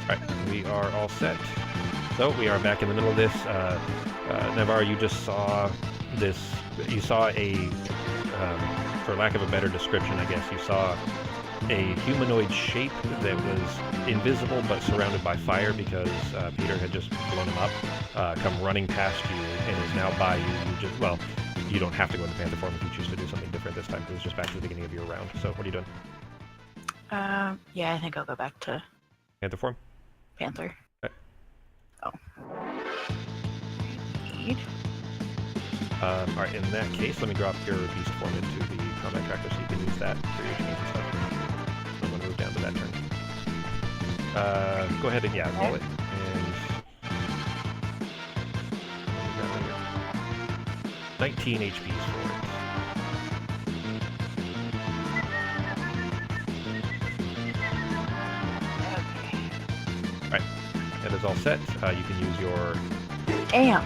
Alright, we are all set. So we are back in the middle of this. Navarre, you just saw this. You saw a, for lack of a better description, I guess, you saw a humanoid shape that was invisible but surrounded by fire because Peter had just blown him up, come running past you and is now by you. You don't have to go into Panther form if you choose to do something different this time because it's just back to the beginning of your round. So what are you doing? Yeah, I think I'll go back to Panther form? Panther. Okay. Oh. Indeed. Alright, in that case, let me drop your beast form into the combat tracker so you can use that for your change and stuff. I'm going to move down to that turn. Go ahead and, yeah, roll it. And 19 HPs for it. Alright, that is all set. You can use your... Damn!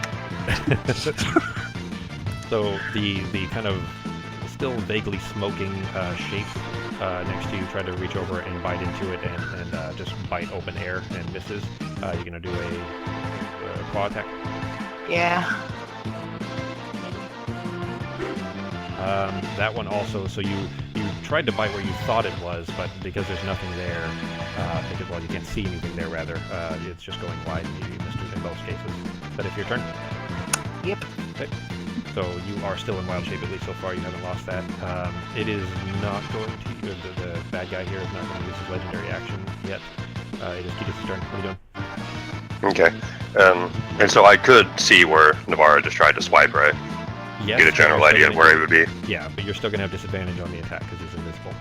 So the kind of still vaguely smoking shape next to you tried to reach over and bite into it and just bite open air and misses. You're going to do a claw attack? Yeah. That one also, so you tried to bite where you thought it was, but because there's nothing there, because, well, you can't see anything there, rather, it's just going wide and you missed it in both cases. Is that it for your turn? Yep. Okay. So you are still in wild shape, at least so far. You haven't lost that. It is not going to... The bad guy here is not going to use his legendary action yet. It is Ketis' turn. What are you doing? Okay. And so I could see where Navarro just tried to swipe, right? Yes, get a general idea of where he would be. Yeah, but you're still going to have disadvantage on the attack because he's invisible.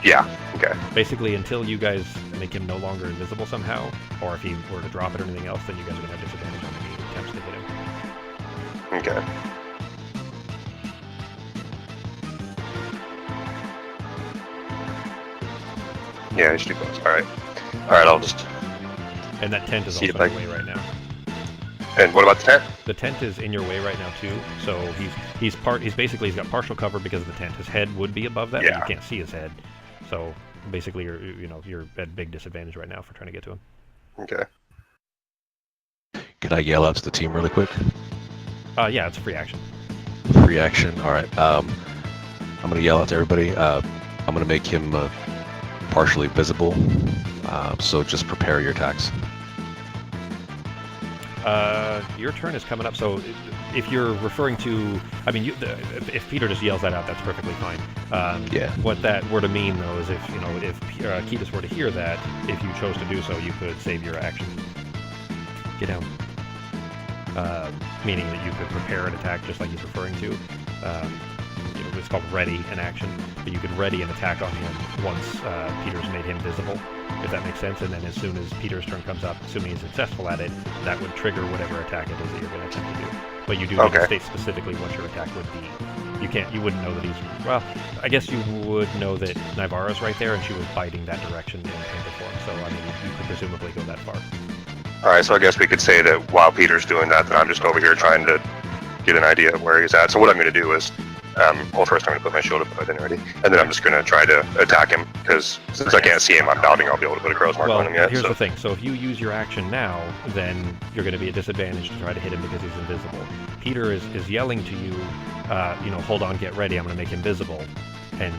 Yeah, okay. Basically, until you guys make him no longer invisible somehow, or if he were to drop it or anything else, then you guys are going to have disadvantage on any attempts to hit him. Okay. Yeah, it's too close. Alright. Alright, I'll just... And that tent is see also if in your way right now. And what about the tent? The tent is in your way right now too, so he's got partial cover because of the tent. His head would be above that, yeah. But you can't see his head. So basically you're at big disadvantage right now for trying to get to him. Okay. Can I yell out to the team really quick? Yeah, it's a free action. Free action. All right. I'm gonna yell out to everybody. I'm gonna make him partially visible. So just prepare your attacks. Your turn is coming up, so if you're referring to... I mean, if Peter just yells that out, that's perfectly fine. Yeah. What that were to mean, though, is if Ketis were to hear that, if you chose to do so, you could save your action. Get down. Meaning that you could prepare an attack just like he's referring to. It's called ready an action, but you could ready an attack on him once Peter's made him visible, if that makes sense, and then as soon as Peter's turn comes up, assuming he's successful at it, that would trigger whatever attack it is that you're going to attempt to do. But you do need to state specifically what your attack would be. You wouldn't know that he's... Well, I guess you would know that Navarra's right there, and she was biting that direction in Panther form, so, I mean, you could presumably go that far. Alright, so I guess we could say that while Peter's doing that, then I'm just over here trying to get an idea of where he's at. So what I'm going to do is, well, first I'm going to put my shield up if I didn't already, and then I'm just going to try to attack him, because since I can't see him, I'm doubting I'll be able to put a crow's mark on him yet. Here's the thing. So if you use your action now, then you're going to be at disadvantage to try to hit him because he's invisible. Peter is yelling to you, hold on, get ready, I'm going to make him visible. And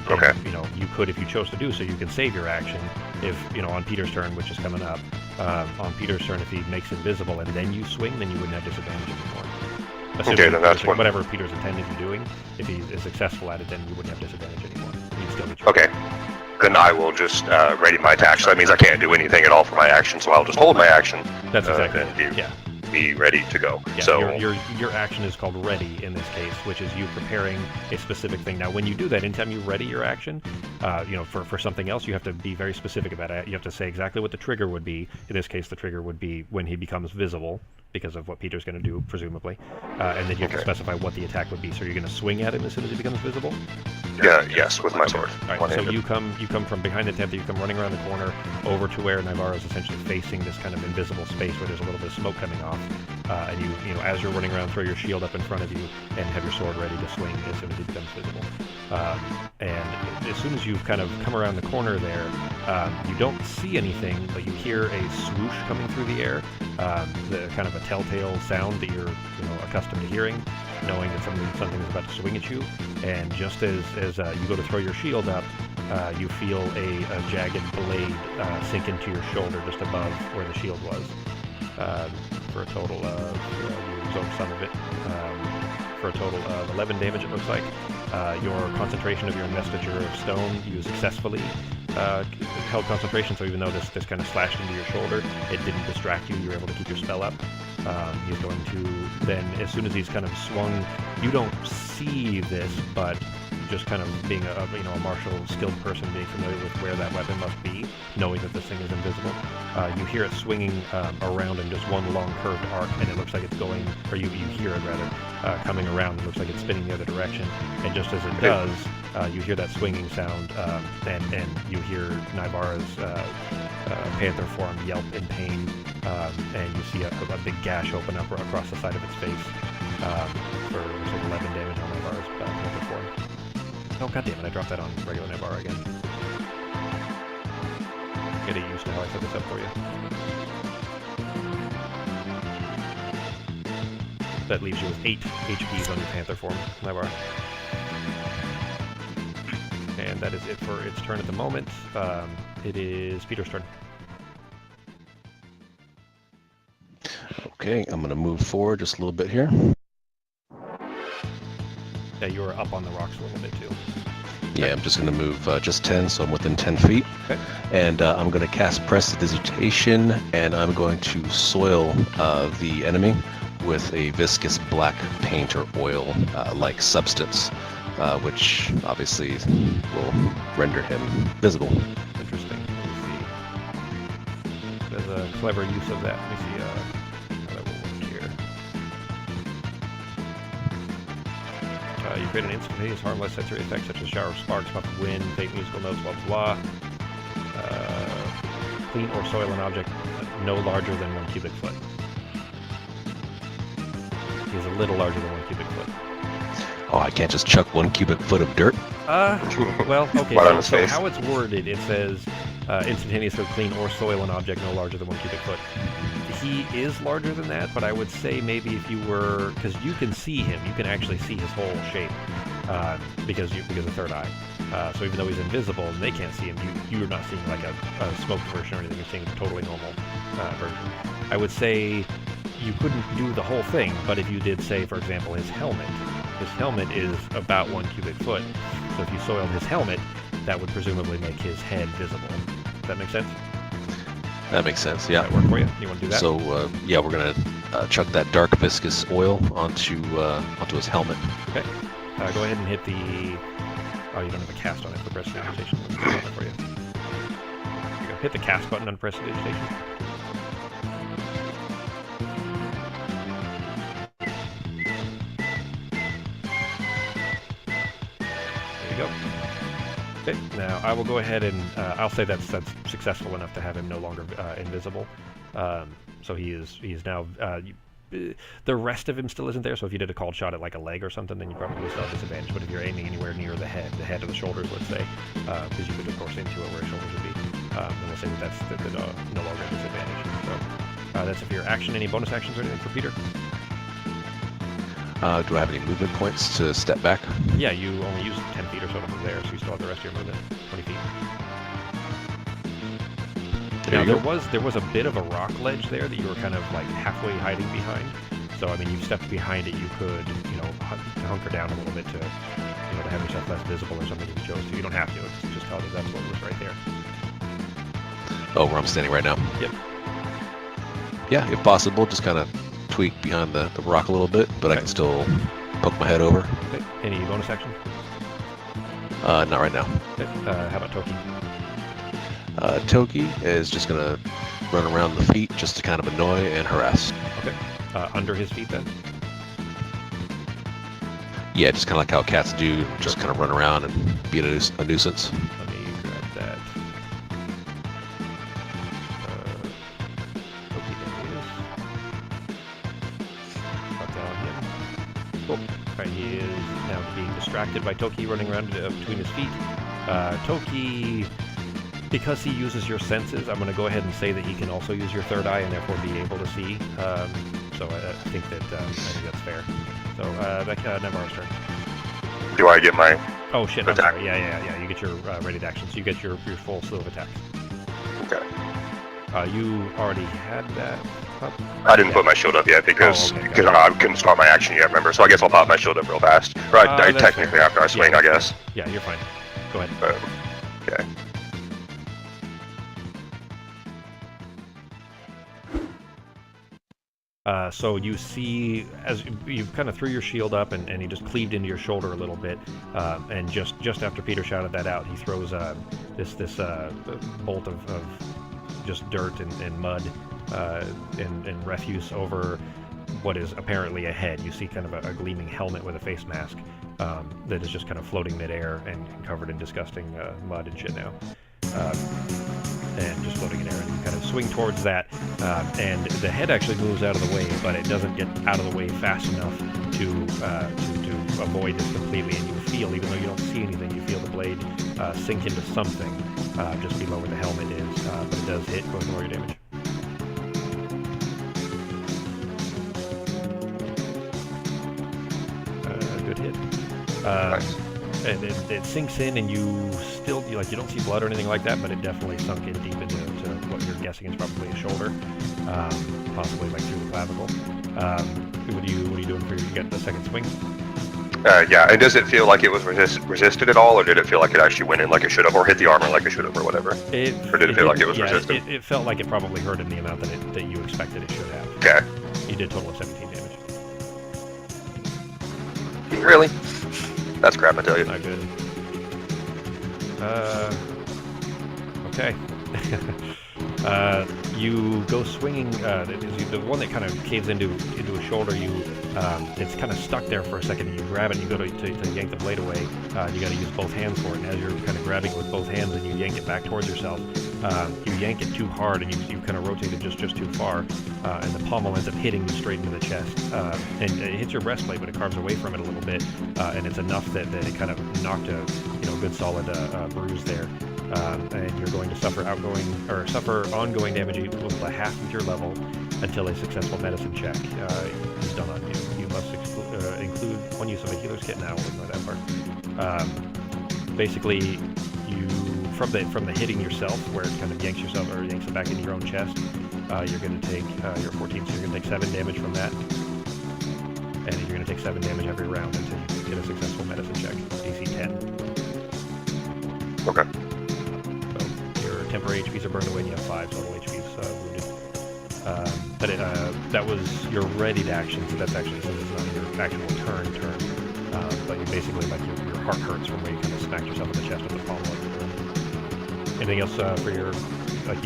you could, if you chose to do so, you can save your action if, on Peter's turn, which is coming up, on Peter's turn, if he makes him visible and then you swing, then you wouldn't have disadvantage anymore. Okay, then that's whatever Peter's intended to doing, if he is successful at it, then you wouldn't have disadvantage anymore. You'd still get your okay. Then I will just ready my attack. So that means I can't do anything at all for my action, so I'll just hold my action. That's exactly it. Yeah. Be ready to go. Yeah, so your action is called ready in this case, which is you preparing a specific thing. Now, when you do that, anytime you ready your action, for something else, you have to be very specific about it. You have to say exactly what the trigger would be. In this case, the trigger would be when he becomes visible, because of what Peter's going to do, presumably. And then you have to specify what the attack would be. So you're going to swing at him as soon as he becomes visible? Yeah, yes, with my sword. All right, so you come from behind the tent, you come running around the corner over to where Navarro is essentially facing this kind of invisible space where there's a little bit of smoke coming off. And you as you're running around, throw your shield up in front of you and have your sword ready to swing as soon as he becomes visible. And as soon as you've kind of come around the corner there, you don't see anything, but you hear a swoosh coming through the air, the kind of a telltale sound that you're accustomed to hearing, knowing that something is about to swing at you. And just as you go to throw your shield up, you feel a jagged blade sink into your shoulder just above where the shield was, for a total of, you absorb some of it, for a total of 11 damage it looks like. Your concentration of your investiture of stone, you successfully held concentration, so even though this kind of slashed into your shoulder, it didn't distract you, you were able to keep your spell up. He's going to then, as soon as he's kind of swung, you don't see this, but just kind of being a martial skilled person, being familiar with where that weapon must be, knowing that this thing is invisible, you hear it swinging around in just one long curved arc, and it looks like it's going, or you hear it rather, coming around. It looks like it's spinning the other direction, and just as it does, you hear that swinging sound, and you hear Nybara's panther form yelp in pain, and you see a big gash open up across the side of its face, for looks like 11 damage on Nybara's panther form. Oh, goddammit, I dropped that on regular Nybara again. Getting used to how I set this up for you. That leaves you with 8 HPs on your panther form, Nybara. And that is it for its turn at the moment. It is Peter's turn. Okay, I'm going to move forward just a little bit here. Yeah, you are up on the rocks a little bit too. Yeah, I'm just going to move just 10, so I'm within 10 feet. Okay. And I'm going to cast Prestidigitation, and I'm going to soil the enemy with a viscous black paint or oil-like substance, which obviously will render him visible. Interesting. Let me see. There's a clever use of that. Let me see how that will work here. You create an instantaneous harmless sensory effect such as shower of sparks, puff of wind, fake musical notes, blah blah blah. Clean or soil an object no larger than 1 cubic foot. He's a little larger than 1 cubic foot. Oh, I can't just chuck 1 cubic foot of dirt? Well, okay, Right on his so face. how it's worded, it says instantaneously clean or soil an object no larger than 1 cubic foot. He is larger than that, but I would say maybe if you were, because you can see him, you can actually see his whole shape, because of third eye. So even though he's invisible and they can't see him, you're not seeing like a smoked version or anything. You're seeing a totally normal version. I would say you couldn't do the whole thing, but if you did say, for example, his helmet is about 1 cubic foot. So if you soiled his helmet, that would presumably make his head visible. Does that make sense? That makes sense, yeah. Does that work for you? You want to do that? So, yeah, we're going to chuck that dark viscous oil onto his helmet. Okay. Go ahead and hit the... Oh, you don't have a cast on it for prestidigitation. Let me do that for you. There you go. Hit the cast button on prestidigitation. There you go. Okay, now I will go ahead and I'll say that's successful enough to have him no longer invisible. So he is now. The rest of him still isn't there. So if you did a called shot at like a leg or something, then you probably still have disadvantage. But if you're aiming anywhere near the head of the shoulders, let's say, because you could of course into it where his shoulders would be, then we'll say that that's no longer a disadvantage. So that's it for your action. Any bonus actions or anything for Peter? Do I have any movement points to step back? Yeah, you only use 10 feet or so to move there, so you still have the rest of your movement, 20 feet. Now, there was a bit of a rock ledge there that you were kind of like halfway hiding behind. So, I mean, you stepped behind it, you could, hunker down a little bit to, to have yourself less visible or something if you chose to. You don't have to, it's just telling you that's what was right there. Oh, where I'm standing right now? Yep. Yeah, if possible, just kind of tweak behind the rock a little bit, but Okay. I can still poke my head over. Okay. Any bonus action? Not right now. Okay. How about Toki? Toki is just going to run around the feet just to kind of annoy and harass. Okay. Under his feet then? Yeah, just kind of like how cats do, just kind of run around and be a nuisance. Let me grab that. Toki, there he is. Drop that on him. Cool. Alright, he is now being distracted by Toki running around between his feet. Toki, because he uses your senses, I'm going to go ahead and say that he can also use your third eye and therefore be able to see. So I think that's fair. So Navarro's turn. Do I get my... Oh shit! I'm Attack. sorry. Yeah. You get your ready to action, so you get your full slew of attacks. Okay. You already had that up? I didn't put my shield up yet because I couldn't start my action yet, remember? So I guess I'll pop my shield up real fast. Right, technically after I swing, I guess. Yeah, you're fine. Go ahead. Okay. So you see, as you kind of threw your shield up and he just cleaved into your shoulder a little bit, and just after Peter shouted that out, he throws this bolt of just dirt and mud and refuse over what is apparently a head. You see kind of a gleaming helmet with a face mask that is just kind of floating midair and covered in disgusting mud and shit now. And just floating in air, and you kind of swing towards that, and the head actually moves out of the way, but it doesn't get out of the way fast enough to avoid this completely, and you feel, even though you don't see anything, you feel the blade sink into something just below where the helmet is, but it does hit. Go ahead and roll your damage. Good hit. Nice. And it sinks in, and you don't see blood or anything like that, but it definitely sunk in deep into what you're guessing is probably a shoulder, possibly like through the clavicle. What are you doing for you get the second swing? Yeah, and does it feel like it was resisted at all, or did it feel like it actually went in like it should have, or hit the armor like it should have, or whatever? Or did it feel like it was resisted? It felt like it probably hurt in the amount that you expected it should have. Okay. You did a total of 17 damage. Really? That's crap, I tell you. Not good. Okay. You go swinging. The one that kind of caves into a shoulder. It's kind of stuck there for a second. And you grab it. And you go to yank the blade away. You got to use both hands for it. And as you're kind of grabbing it with both hands and you yank it back towards yourself, you yank it too hard and you kind of rotate it just too far, and the pommel ends up hitting you straight into the chest. And it hits your breastplate, but it carves away from it a little bit, and it's enough that it kind of knocked a good solid bruise there. And you're going to suffer ongoing damage equal to half of your level until a successful medicine check is done on you. You must include one use of a healer's kit. Now, we'll ignore that part. Basically, from the hitting yourself, where it kind of yanks it back into your own chest, you're going to take your 14, so you're going to take 7 damage from that, and you're going to take 7 damage every round until you get a successful medicine check, DC 10. Okay. Temporary HPs are burned away, and you have 5 total HPs wounded. But that was your readied action, so that's actually, since it's not your actual turn. But you basically, like, your heart hurts from where you kind of smacked yourself in the chest with the pommel of your gun. Anything else for your, like,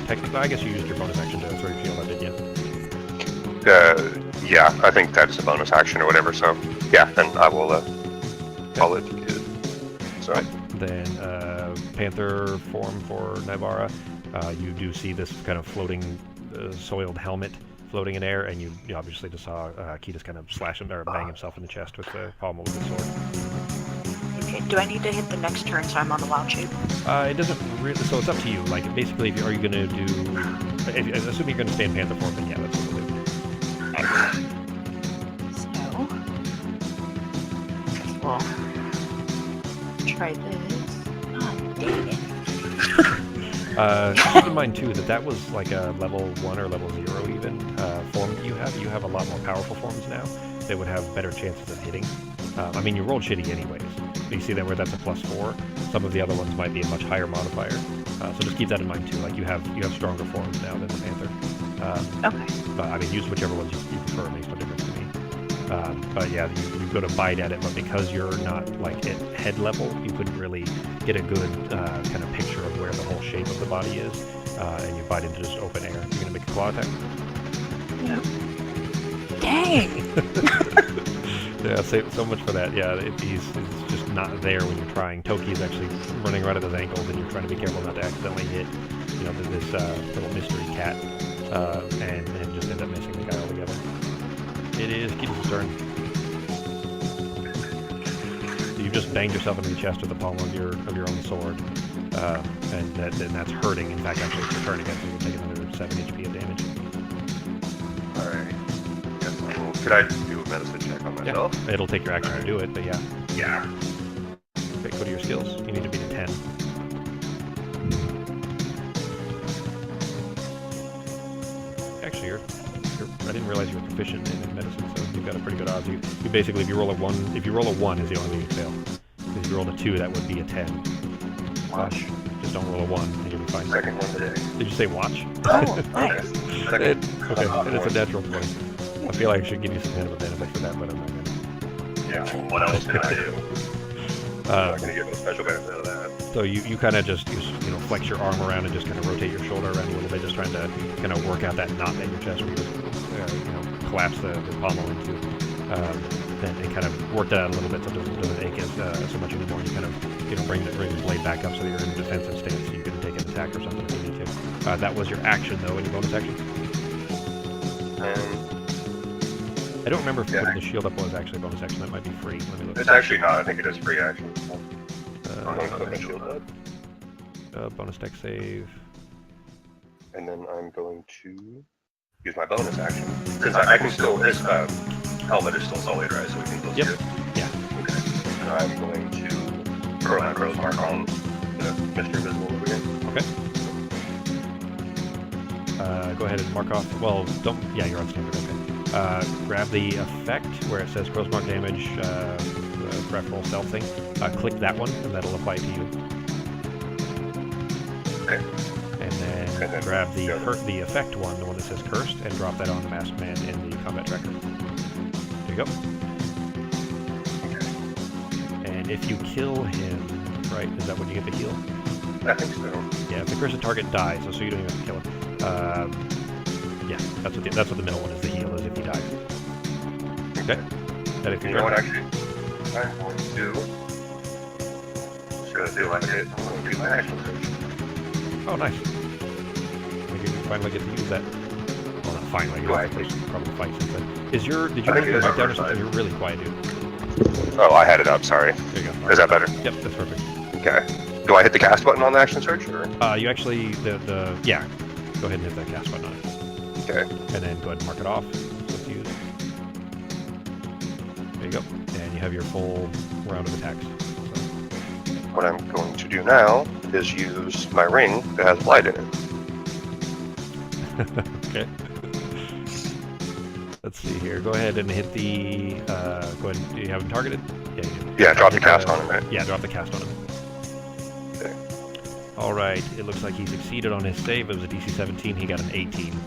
technically, I guess you used your bonus action to throw your shield out, didn't you? Yeah, I think that's a bonus action or whatever, so, yeah, then I will, I'll let you get it. So. Right. Then, Panther form for Navarra. You do see this kind of floating, soiled helmet floating in air, and you obviously just saw Ketis kind of bang himself in the chest with the pommel of his sword. Okay, do I need to hit the next turn so I'm on the wild shape? It doesn't really, so it's up to you. Like, basically, are you going to do, assuming you're going to stay in Panther form, then yeah, that's what we'll do. So, we'll try this. Dang it. Keep in mind too that was like a level 1 or level 0 even form that you have. You have a lot more powerful forms now that would have better chances of hitting. I mean, you rolled shitty anyways. But you see that where that's a +4. Some of the other ones might be a much higher modifier. So just keep that in mind too. Like you have stronger forms now than the Panther. Okay. But I mean, use whichever ones you prefer. It makes no difference to me. But yeah, you go to bite at it, but because you're not like at head level, you couldn't really get a good kind of picture of where the whole shape of the body is, and you bite into just open air. You're gonna make a claw attack? Yep. Dang! Yeah, so much for that. Yeah, he's just not there when you're trying. Toki's actually running right at his ankles, and you're trying to be careful not to accidentally hit, this little mystery cat, and just end up missing the guy altogether. It is Ketis' turn. Do you just banged yourself into the chest with the pommel of your own sword, and that's hurting. In fact, actually, it's your turn again, so you can take another 7 HP of damage. All right. Yes, could I do a medicine check on myself? Yeah. It'll take your action to do it, but yeah. Yeah. Okay, go to your skills. You need to beat a 10. Actually, I didn't realize you were proficient in medicine, so you've got a pretty good odds. You basically, if you roll a 1 is the only way you fail. Because if you roll a 2, that would be a 10. Watch. Just don't roll a 1, and you'll be fine. Second one today. Did you say watch? Oh, nice. Okay, and it's a natural 20. I feel like I should give you some kind of a benefit for that, but I'm not gonna. Yeah, what else can I do? I'm not going to give a special benefit of that. So you kind of just flex your arm around and just kind of rotate your shoulder around a little bit, just trying to kind of work out that knot in your chest where you just collapse the pommel into. And kind of work that out a little bit so it doesn't ache so much anymore. You kind of bring the blade back up so that you're in a defensive stance, so you can take an attack or something if you need to. That was your action though. Any bonus action? I don't remember if putting the shield up was actually a bonus action. That might be free. Let me look. It's actually not. I think it is free action. I'm going to put my shield up. Bonus deck save. And then I'm going to use my bonus action. Because I can still, this helmet is still solid, right? So we can still see it? Yeah. Okay. And I'm going to throw my crow's mark on the Mr. Invisible over here. Okay. Go ahead and mark off. Well, don't. Yeah, you're on standard. Okay. Grab the effect where it says crow's mark damage, preferable stealth thing. Click that one, and that'll apply to you. Okay. And then grab the effect one, the one that says cursed, and drop that on the masked man in the combat tracker. There you go. Okay. And if you kill him, right, is that when you get the heal? I think so. Yeah, if the cursed target dies, so you don't even have to kill him. Yeah, that's what the middle one is. The heal is if he dies. Okay. That if you know what, actually, I'm going to do. Just gonna do like it. I'm going to do my action search. Oh, nice. Maybe you finally get to use that. Well, not finally. You'll have to probably fight since then. Did you have your mic down or something? You're really quiet, dude. Oh, I had it up. Sorry. There you go. Is that better? Yep, that's perfect. Okay. Do I hit the cast button on the action search? Or? You actually yeah. Go ahead and hit that cast button on it. Okay. And then go ahead and mark it off. Let's use. There you go. And you have your full round of attacks. So. What I'm going to do now is use my ring that has light in it. Okay. Let's see here. Go ahead and hit the. Go ahead. Do you have him targeted? Yeah, you do. Yeah, drop the cast on him, right? Yeah, drop the cast on him. Okay. All right. It looks like he succeeded on his save. It was a DC 17. He got an 18.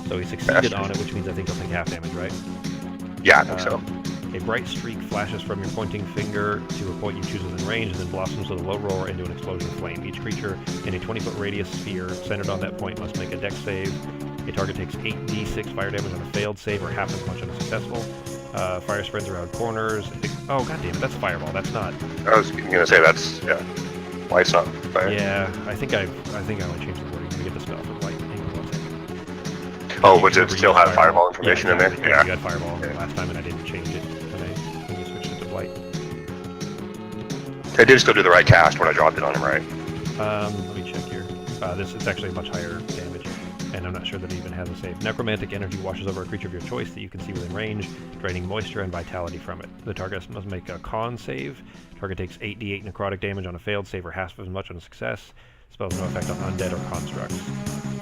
So he succeeded on it, which means I think he'll take half damage, right? Yeah, I think so. A bright streak flashes from your pointing finger to a point you choose within range, and then blossoms with a low roar into an explosion of flame. Each creature in a 20-foot radius sphere centered on that point must make a dex save. A target takes 8d6 fire damage on a failed save, or half as much on a successful. Fire spreads around corners. Oh, god damn it, that's fireball. That's not. I was going to say that's, yeah. Light's not fire. Yeah, I think I want to change the wording to get the spell for light. Hang on 1 second. Oh, would it still have fireball information in there? Yeah, you had fireball last time, and I didn't change it when you switched it to light. I did still do the right cast when I dropped it on him, right? Let me check here. It's actually much higher damage, and I'm not sure that it even has a save. Necromantic energy washes over a creature of your choice that you can see within range, draining moisture and vitality from it. The target must make a con save. Target takes 8d8 necrotic damage on a failed save, or half as much on a success. Spell has no effect on undead or constructs.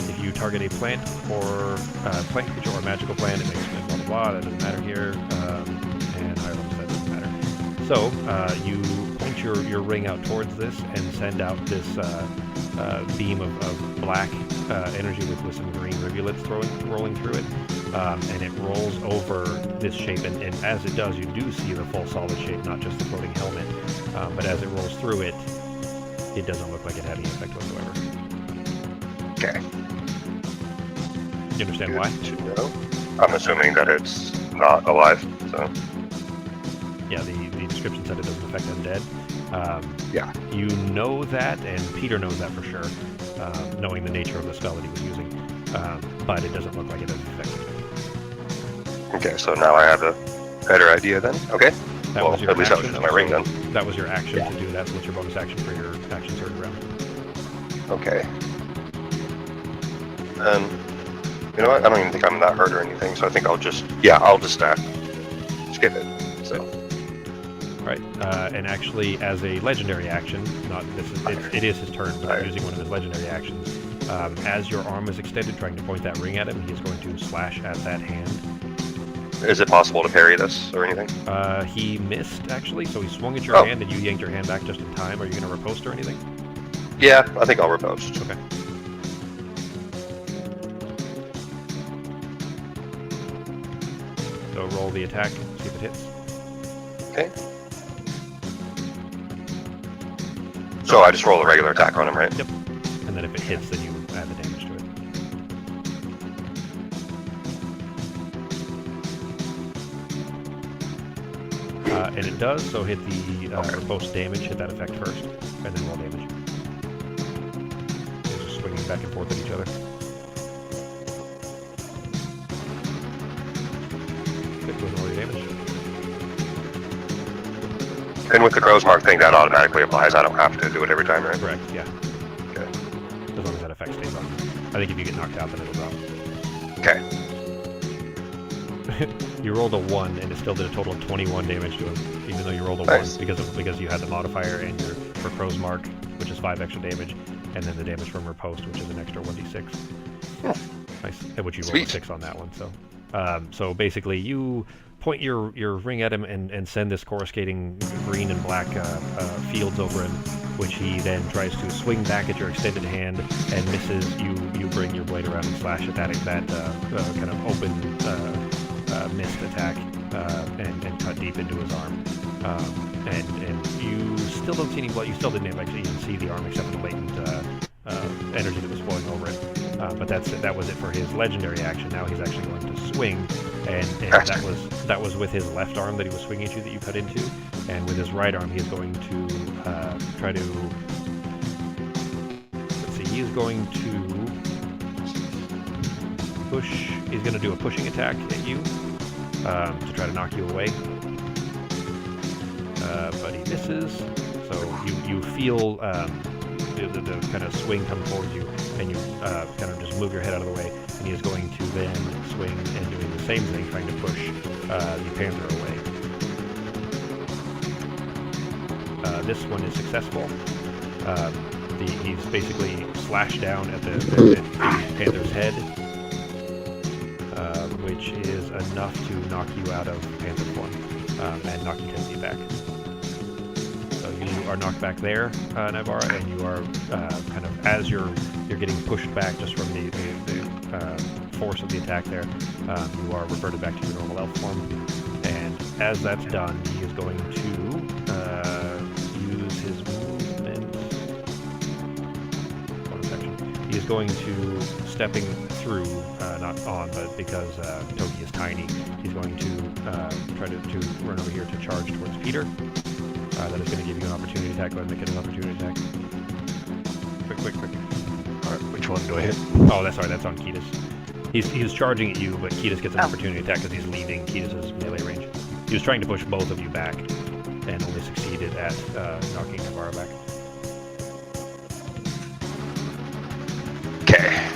If you target a plant or plant creature or magical plant, it makes blah blah blah. That doesn't matter here, and higher levels that doesn't matter. So you point your ring out towards this and send out this beam of black energy with some green rivulets rolling through it, and it rolls over this shape. And as it does, you do see the full solid shape, not just the floating helmet. But as it rolls through it, it doesn't look like it had any effect whatsoever. Okay. You understand why? I'm assuming that it's not alive, so. Yeah, the description said it doesn't affect undead. Yeah. You know that, and Peter knows that for sure, knowing the nature of the spell that he was using. But it doesn't look like it has effect. Okay, so now I have a better idea then. Okay. Well, was your at least that was action, just my ring so then. That was your action to do that. So what's your bonus action for your action third round? Okay. You know what? I don't even think I'm that hurt or anything, so I think I'll just skip it. So. Right, and actually, as a legendary action, it is his turn, but using one of his legendary actions, as your arm is extended, trying to point that ring at him, he is going to slash at that hand. Is it possible to parry this or anything? He missed, actually, so he swung at your hand, and you yanked your hand back just in time. Are you going to riposte or anything? Yeah, I think I'll riposte. Okay. So roll the attack, see if it hits. Okay. So I just roll a regular attack on him, right? Yep. And then if it hits, then you add the damage to it. And it does, so hit the riposte damage, hit that effect first, and then roll damage. They're just swinging back and forth at each other. Good, go ahead and roll your damage. And with the crow's mark thing, that automatically applies. I don't have to do it every time, right? Correct, yeah. Okay. As long as that effect stays on. I think if you get knocked out, then it'll drop. Okay. You rolled a 1, and it still did a total of 21 damage to him, even though you rolled a Nice. 1 because you had the modifier and your for crow's mark, which is 5 extra damage, and then the damage from riposte, which is an extra 1d6. Yeah. Nice. And which you rolled Sweet. a 6 on that one. So basically, you point your ring at him and send this coruscating green and black fields over him, which he then tries to swing back at your extended hand and misses. You bring your blade around and slash at that kind of open missed attack and cut deep into his arm. And you still don't see any blood. You still didn't actually even see the arm except for the latent energy that was flowing over it. But that was it for his legendary action. Now he's actually going to swing, and that was with his left arm that he was swinging to that you cut into, and with his right arm he is going to try to. Let's see. He is going to push. He's going to do a pushing attack at you to try to knock you away. But he misses. So you feel the kind of swing come towards you, and you kind of just move your head out of the way, and he is going to then swing and doing the same thing, trying to push the panther away. This one is successful. He's basically slashed down at the panther's head, which is enough to knock you out of panther form and knock you 10 feet back. So you are knocked back there, Navarra, and you are kind of, as you're getting pushed back just from the force of the attack there, you are reverted back to your normal elf form. And as that's done, he is going to use his movement. Bonus action. He is going to, stepping through, not on, but because Togi is tiny, he's going to try to run over here to charge towards Peter. That is going to give you an opportunity attack. Go ahead and make it an opportunity attack. Quick. All right, which one do I hit? Oh, that's on Ketis. He's charging at you, but Ketis gets an opportunity attack because he's leaving Ketis' melee range. He was trying to push both of you back, and only succeeded at knocking Navarra back. Okay.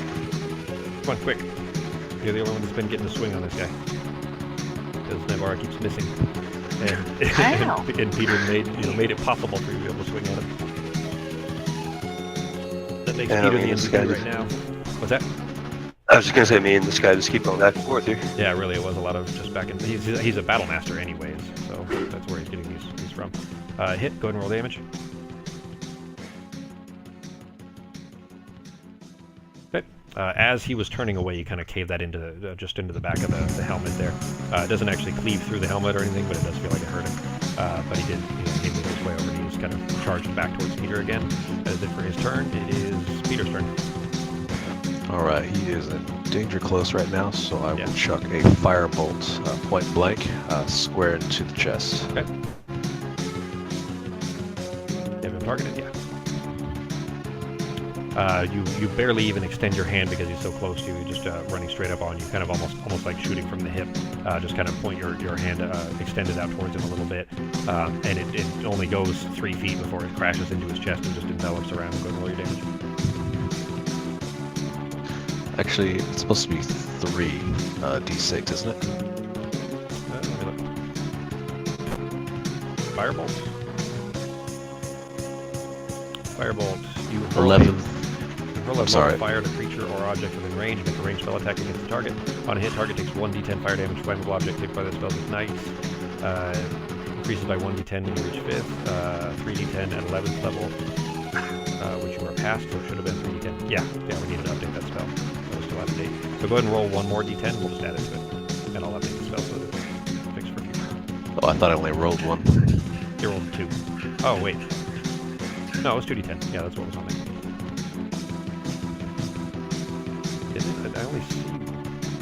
Come on, quick. You're the only one that's been getting the swing on this guy. Because Navarra keeps missing. And Peter made it possible for you to be able to swing at him. That makes Peter the MVP right now. What's that? I was just gonna say, me and this guy just keep going back and forth here. Yeah, really, it was a lot of just back and he's a battle master anyways, so that's where he's getting these from. Hit. Go ahead and roll damage. Okay. As he was turning away, you kind of caved that into just into the back of the helmet there. It doesn't actually cleave through the helmet or anything, but it does feel like it hurt him. But he moved his way over, and he's kind of charged back towards Peter again. That is it for his turn. It is Peter's turn. All right, he is in danger close right now, so I will chuck a firebolt point blank, square into the chest. Okay. You have him targeted, yeah. You barely even extend your hand because he's so close to you. You're just running straight up on you, kind of almost like shooting from the hip. Just kind of point your hand extended out towards him a little bit, and it only goes 3 feet before it crashes into his chest and just envelops around him. Go and roll your damage. Actually, it's supposed to be 3 d6, isn't it? Let me look. Firebolt. Firebolt. You roll 11. Roll a sorry. fire at a creature or object within range. Make a ranged spell attack against the target. On a hit, target takes 1d10 fire damage. Flammable object taken by the spell ignites. Increases by 1d10 when you reach 5th. 3d10 at 11th level, which you are past, so it should have been 3d10. Yeah, we needed to update that spell. That was still out of date. So go ahead and roll one more d10. We'll just add it to it. And I'll update the spell so that it's fixed for future. Oh, I thought I only rolled 1. You rolled 2. Oh, wait. No, it was 2d10. Yeah, that's what was on there. Is it? I only see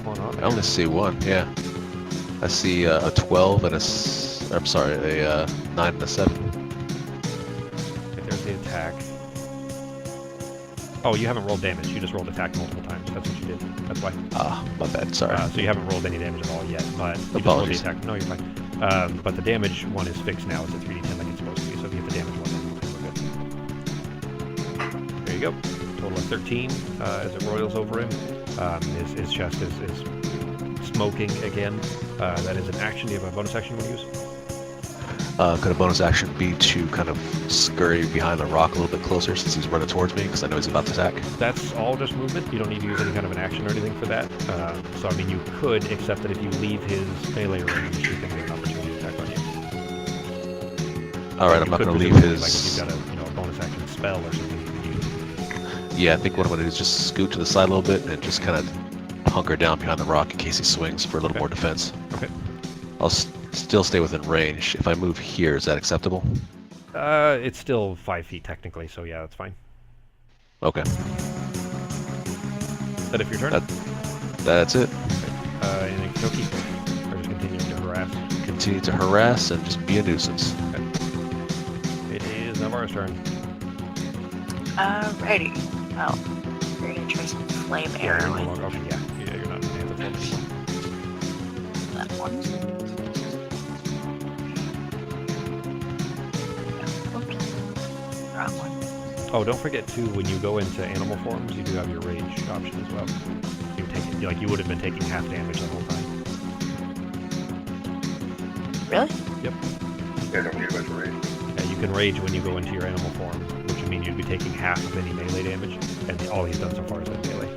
one on there. I only see 1, yeah. I see a 12 and a 9 and a 7. Okay, there's the attack. Oh, you haven't rolled damage. You just rolled attack multiple times. That's what you did. That's why. Ah, my bad, sorry. So you haven't rolled any damage at all yet, but you Apologies. just rolled the attack. No, you're fine. But the damage one is fixed now. It's a 3d10 like it's supposed to be. So if you hit the damage one, then we're good. There you go. Total of 13 as it roils over him. His chest is smoking again. That is an action. Do you have a bonus action you want to use? Could a bonus action be to kind of scurry behind the rock a little bit closer since he's running towards me because I know he's about to attack? That's all just movement. You don't need to use any kind of an action or anything for that. So, I mean, you could, except that if you leave his melee range, you can get an opportunity to attack on you. Alright, I'm not going to leave his... Like if you've got a bonus action spell or something you can use. Yeah, I think what I'm going to do is just scoot to the side a little bit and just kind of hunker down behind the rock in case he swings for a little more defense. Okay. I'll still stay within range. If I move here, is that acceptable? It's still 5 feet technically, so yeah, that's fine. Okay. Is that if your turn? That's it. Okay. Anything Toki? Or just continuing to harass? Continue to harass and just be a nuisance. Okay. It is Navarro's turn. Alrighty. Well, we're gonna try some flame arrow You're no with longer, okay, yeah, you're not in the hands of flame anymore. that one. Oops. Wrong one. Oh, don't forget too, when you go into animal forms, you do have your rage option as well. You take it, like you would have been taking half damage the whole time. Really? Yep. Yeah, don't need a bunch of rage. Yeah, you can rage when you go into your animal form, which would mean you'd be taking half of any melee damage, and all he's done so far is been melee.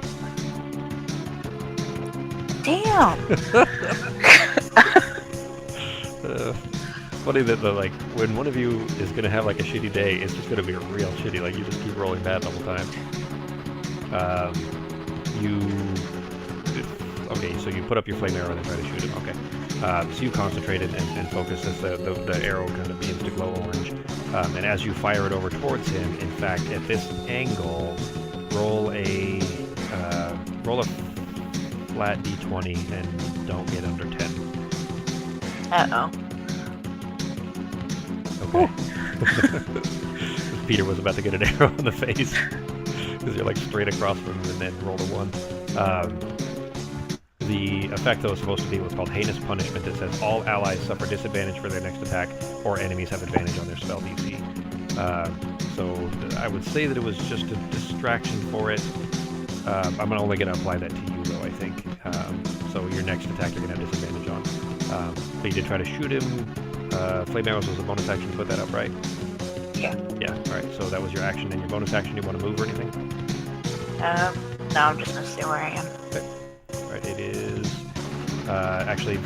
Damn! Funny that like when one of you is gonna have like a shitty day, it's just gonna be real shitty. Like you just keep rolling bad the whole time. Okay, so you put up your flame arrow and try to shoot him. Okay. So you concentrated and focus as the arrow kind of begins to glow orange. And as you fire it over towards him, in fact, at this angle, roll a flat d20 and don't get under 10. Uh-oh. Okay. Peter was about to get an arrow in the face because you're like straight across from him and then roll a 1. The effect, though, is supposed to be what's called heinous punishment. It says all allies suffer disadvantage for their next attack, or enemies have advantage on their spell DC. So I would say that it was just a distraction for it. I'm only going to apply that to you, though, I think. So your next attack you're going to have disadvantage on. But you did try to shoot him. Flame arrows was a bonus action to put that up, right? Yeah. Yeah, alright. So that was your action and your bonus action. Do you want to move or anything? No, I'm just gonna stay where I am. Okay. Alright, it is actually at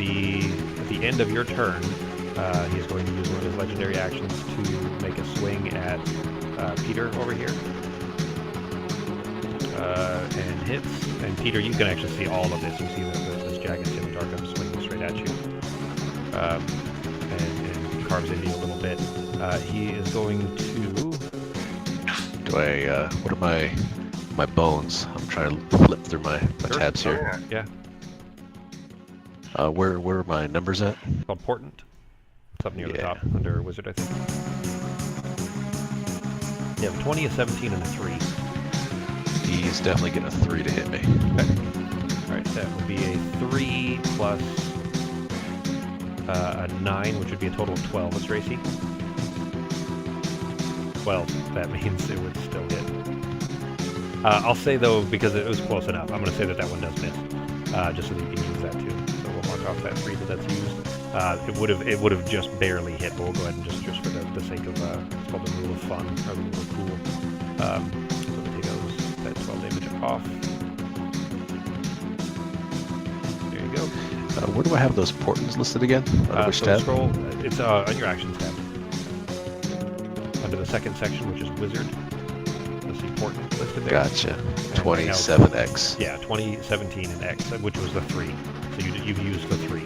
the end of your turn, he is going to use one of his legendary actions to make a swing at Peter over here. And hits. And Peter, you can actually see all of this. You see this jagged scimitar comes swinging straight at you. And carves into you a little bit. He is going to... what are my bones? I'm trying to flip through my tabs here. Yeah. Where are my numbers at? It's called Portent. It's up near the top, under Wizard, I think. You have a 20, a 17, and a 3. He's definitely getting a 3 to hit me. Okay. All right, that would be a 3 plus a 9, which would be a total of 12. What's your AC? 12. That means it would still hit. I'll say, though, because it was close enough, I'm going to say that one does miss, just so that you can use that, too. So we'll mark off that 3 that's used. It would have just barely hit, but we'll go ahead and just for the sake of, it's called the rule of fun, or the rule of cool. So we'll take that 12 damage off. There you go. Where do I have those portents listed again? Which so tab? Scroll, it's on your actions tab. Under the second section, which is wizard. You'll see portent listed there. Gotcha. And 27x. Yeah, 2017 and X, which was the 3. So you've used the 3.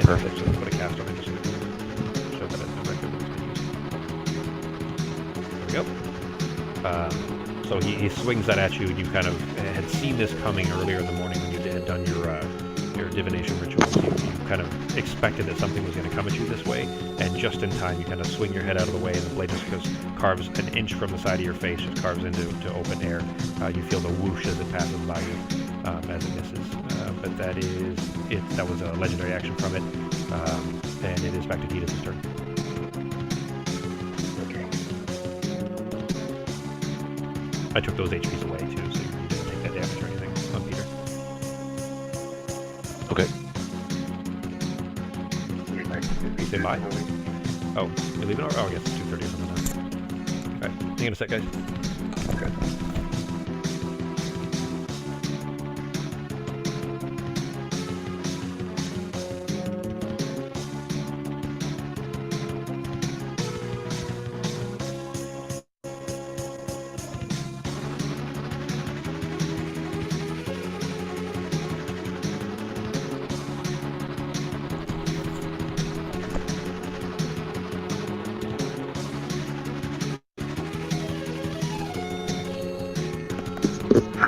Perfect. So put a cast on it just to show that it's the record that's been used. There we go. So he swings that at you, and you kind of had seen this coming earlier in the morning when you had done your divination rituals. You kind of expected that something was going to come at you this way, and just in time you kind of swing your head out of the way, and the blade just carves an inch from the side of your face, just carves into open air. You feel the whoosh as it passes by you, as it misses. But that is it. That was a legendary action from it, and it is back to Titus' turn. I took those HPs away too, so you didn't take that damage or anything on Peter. Okay. You say bye? Oh, you're leaving? Oh, I guess it's 2:30 or something now. Alright, hang on a sec, guys. Okay.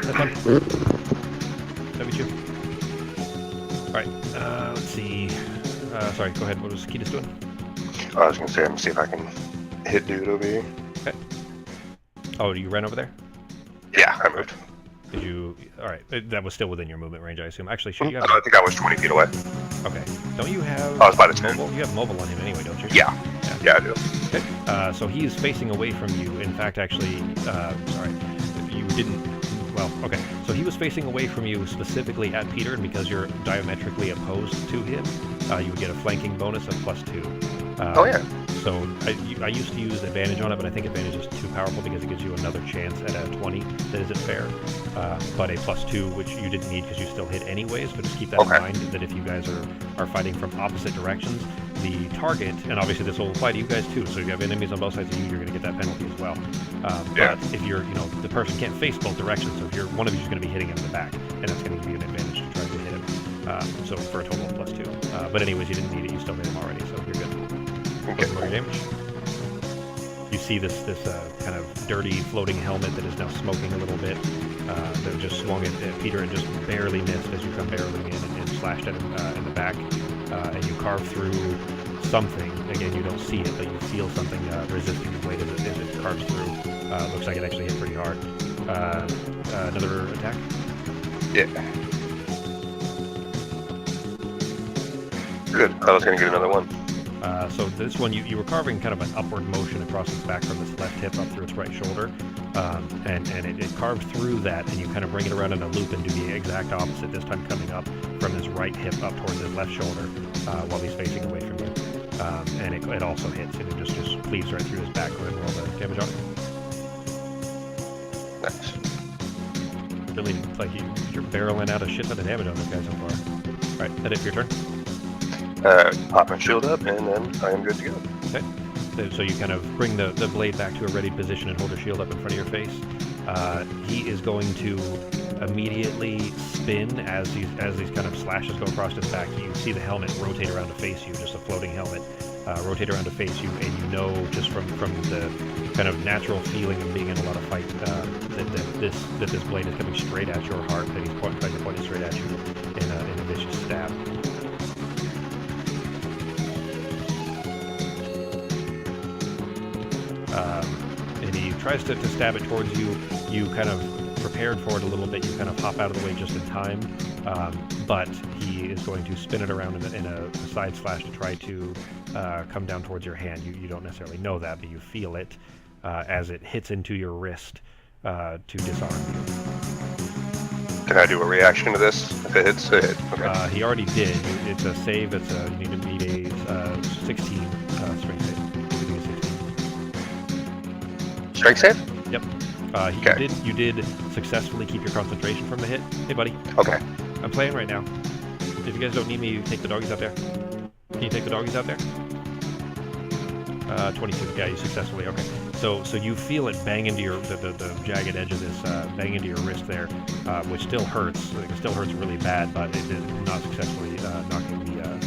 That's fine. That'd be you. Alright, let's see. Sorry, go ahead. What was Ketis doing? I was gonna say, I'm gonna see if I can hit dude over here. Okay. Oh, you ran over there? Yeah, I moved. Did you... Alright, that was still within your movement range, I assume. Actually, should you have... I think I was 20 feet away. Okay. Don't you have... I was by the tent. mobile? You have mobile on him anyway, don't you? Yeah. Yeah, I do. Okay. So he is facing away from you. In fact, actually... sorry. You didn't... Well, okay. So he was facing away from you specifically at Peter, and because you're diametrically opposed to him, you would get a flanking bonus of +2. Oh, yeah. So I used to use advantage on it, but I think advantage is too powerful because it gives you another chance at a 20 that isn't fair. But a +2, which you didn't need because you still hit anyways, but just keep that in mind that if you guys are fighting from opposite directions, the target, and obviously this will apply to you guys too, so if you have enemies on both sides of you, you're going to get that penalty as well. But if you're, the person can't face both directions, so if you're, one of you is going to be hitting him in the back, and that's going to give you an advantage to try to hit him. So for a total of +2. But anyways, you didn't need it, you still hit him already, so you're good. Okay. More damage. You see this kind of dirty floating helmet that is now smoking a little bit. That just swung at Peter and just barely missed as you come barreling in and slashed at him in the back. And you carve through something. Again, you don't see it, but you feel something resisting the blade as it carves through. Looks like it actually hit pretty hard. Another attack? Yeah. Good. I was going to get another one. So this one, you were carving kind of an upward motion across its back from its left hip up through its right shoulder. And it carved through that, and you kind of bring it around in a loop and do the exact opposite, this time coming up from his right hip up towards his left shoulder while he's facing away from you. And it also hits, and it just cleaves right through his back. Go ahead and roll the damage on it. Nice. Really, like you're barreling out a shit ton of damage on this guy so far. Alright, that it for your turn? Pop my shield up, and then I am good to go. Okay. So you kind of bring the blade back to a ready position and hold your shield up in front of your face. He is going to immediately spin as these kind of slashes go across his back. You see the helmet rotate around to face you, just a floating helmet, rotate around to face you, and you know just from the kind of natural feeling of being in a lot of fights that this blade is coming straight at your heart, that he's trying to point it straight at you in a vicious stab. And he tries to stab it towards you. You kind of prepared for it a little bit. You kind of hop out of the way just in time, but he is going to spin it around in a side slash to try to come down towards your hand. You don't necessarily know that, but you feel it as it hits into your wrist to disarm you. Can I do a reaction to this? If it hits, it hit. Okay. He already did. It's a save. You need to meet a 16 strength save. You can do a 16. Strength save? Yep. Okay. You did successfully keep your concentration from the hit. Hey, buddy. Okay. I'm playing right now. If you guys don't need me, you take the doggies out there. Can you take the doggies out there? 22. Yeah, you successfully. Okay. So you feel it bang into the jagged edge of this, bang into your wrist there, which still hurts. It still hurts really bad, but it did not successfully knocking the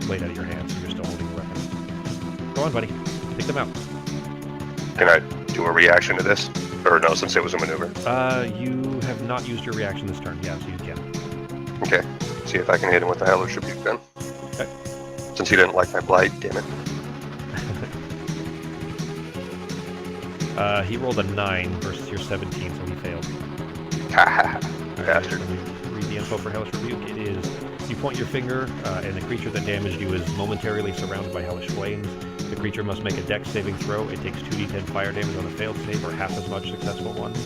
blade out of your hand, so you're still holding the weapon. Go on, buddy. Take them out. Can I do a reaction to this? Or no, since it was a maneuver. You have not used your reaction this turn. Yeah, so you can. Okay. See if I can hit him with the Hellish Rebuke then. Okay. Since he didn't like my blight, damn it. He rolled a 9 versus your 17, so he failed. Haha. Alright, Bastard. let me read the info for Hellish Rebuke. It is, you point your finger, and the creature that damaged you is momentarily surrounded by hellish flames. The creature must make a dex saving throw. It takes 2d10 fire damage on a failed save, or half as much successful ones.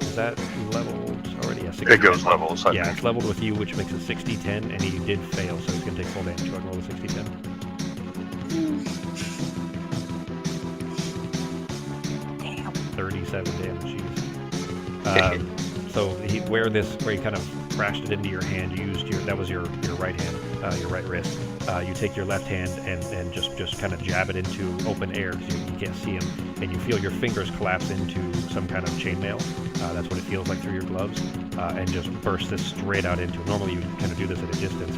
Is that leveled already? Yeah, 60, It goes levels. I Yeah, think. it's leveled with you, which makes it 60-10, and he did fail, so he's going to take full damage. So I can roll a 60-10. Damn. 37 damage, jeez. So where he kind of crashed it into your hand, you used that was your right hand, your right wrist. You take your left hand and just kind of jab it into open air, so you can't see him, and you feel your fingers collapse into some kind of chainmail. That's what it feels like through your gloves, and just burst this straight out into. Normally you kind of do this at a distance,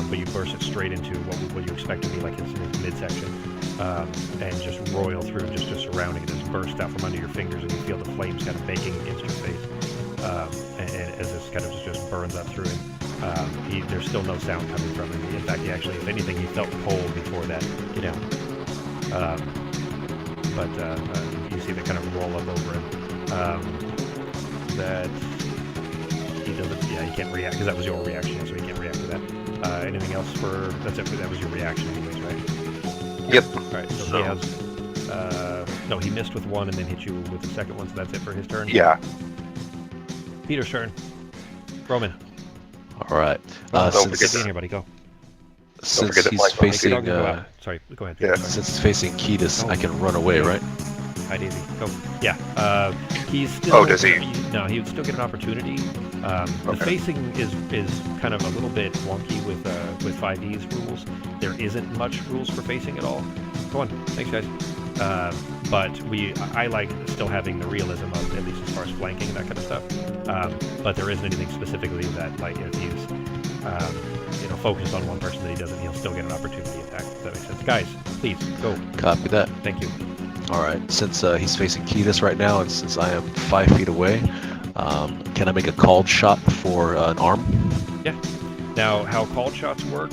but you burst it straight into what you expect to be like his midsection, and just roil through, just surrounding it, just burst out from under your fingers, and you feel the flames kind of baking against your face. And as this kind of just burns up through him, there's still no sound coming from him. In fact, if anything, he felt cold before that. Get down. But you see the kind of roll up over him. That he doesn't. Yeah, he can't react because that was your reaction, so he can't react to that. Anything else for? That's it. That was your reaction, anyways, right? Yep. All right. So he has. No, he missed with one and then hit you with the second one. So that's it for his turn. Yeah. Peter's turn. Roman. All right. Don't Get forget in here, buddy. Go. Since forget that he's Mike will make facing, Dog, go out. Sorry, go ahead. Yeah. since he's facing Ketis, Oh. I can run away, right? Hi, Daisy. Go. Yeah. He's still. Oh, does he? No, he would still get an opportunity. The Okay. facing is kind of a little bit wonky with 5E's rules. There isn't much rules for facing at all. Go on. Thanks, guys. But I like still having the realism of, at least as far as flanking and that kind of stuff. But there isn't anything specifically that, like, if he's focused on one person that he doesn't, he'll still get an opportunity attack. If that makes sense. Guys, please go. Copy that. Thank you. All right. Since he's facing Ketis right now, and since I am 5 feet away, can I make a called shot for an arm? Yeah. Now, how called shots work,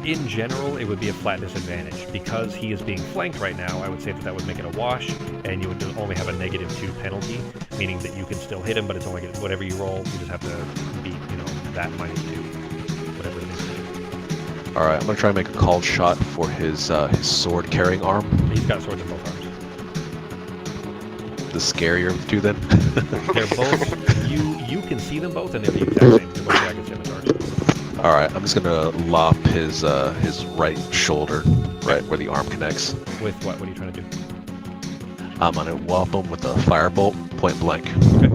in general, it would be a flat disadvantage. Because he is being flanked right now, I would say that would make it a wash, and you would only have a -2 penalty, meaning that you can still hit him, but it's only whatever you roll, you just have to beat, that -2, whatever it is. All right. I'm gonna try and make a called shot for his sword carrying arm. He's got swords in both arms. The scarier of the two, then. They're both, you can see them both, and they're the exact same. They're both jagged scimitars. All right. I'm just gonna lop his right shoulder, right where the arm connects. With what? What are you trying to do? I'm gonna whop him with a firebolt, point blank. Okay.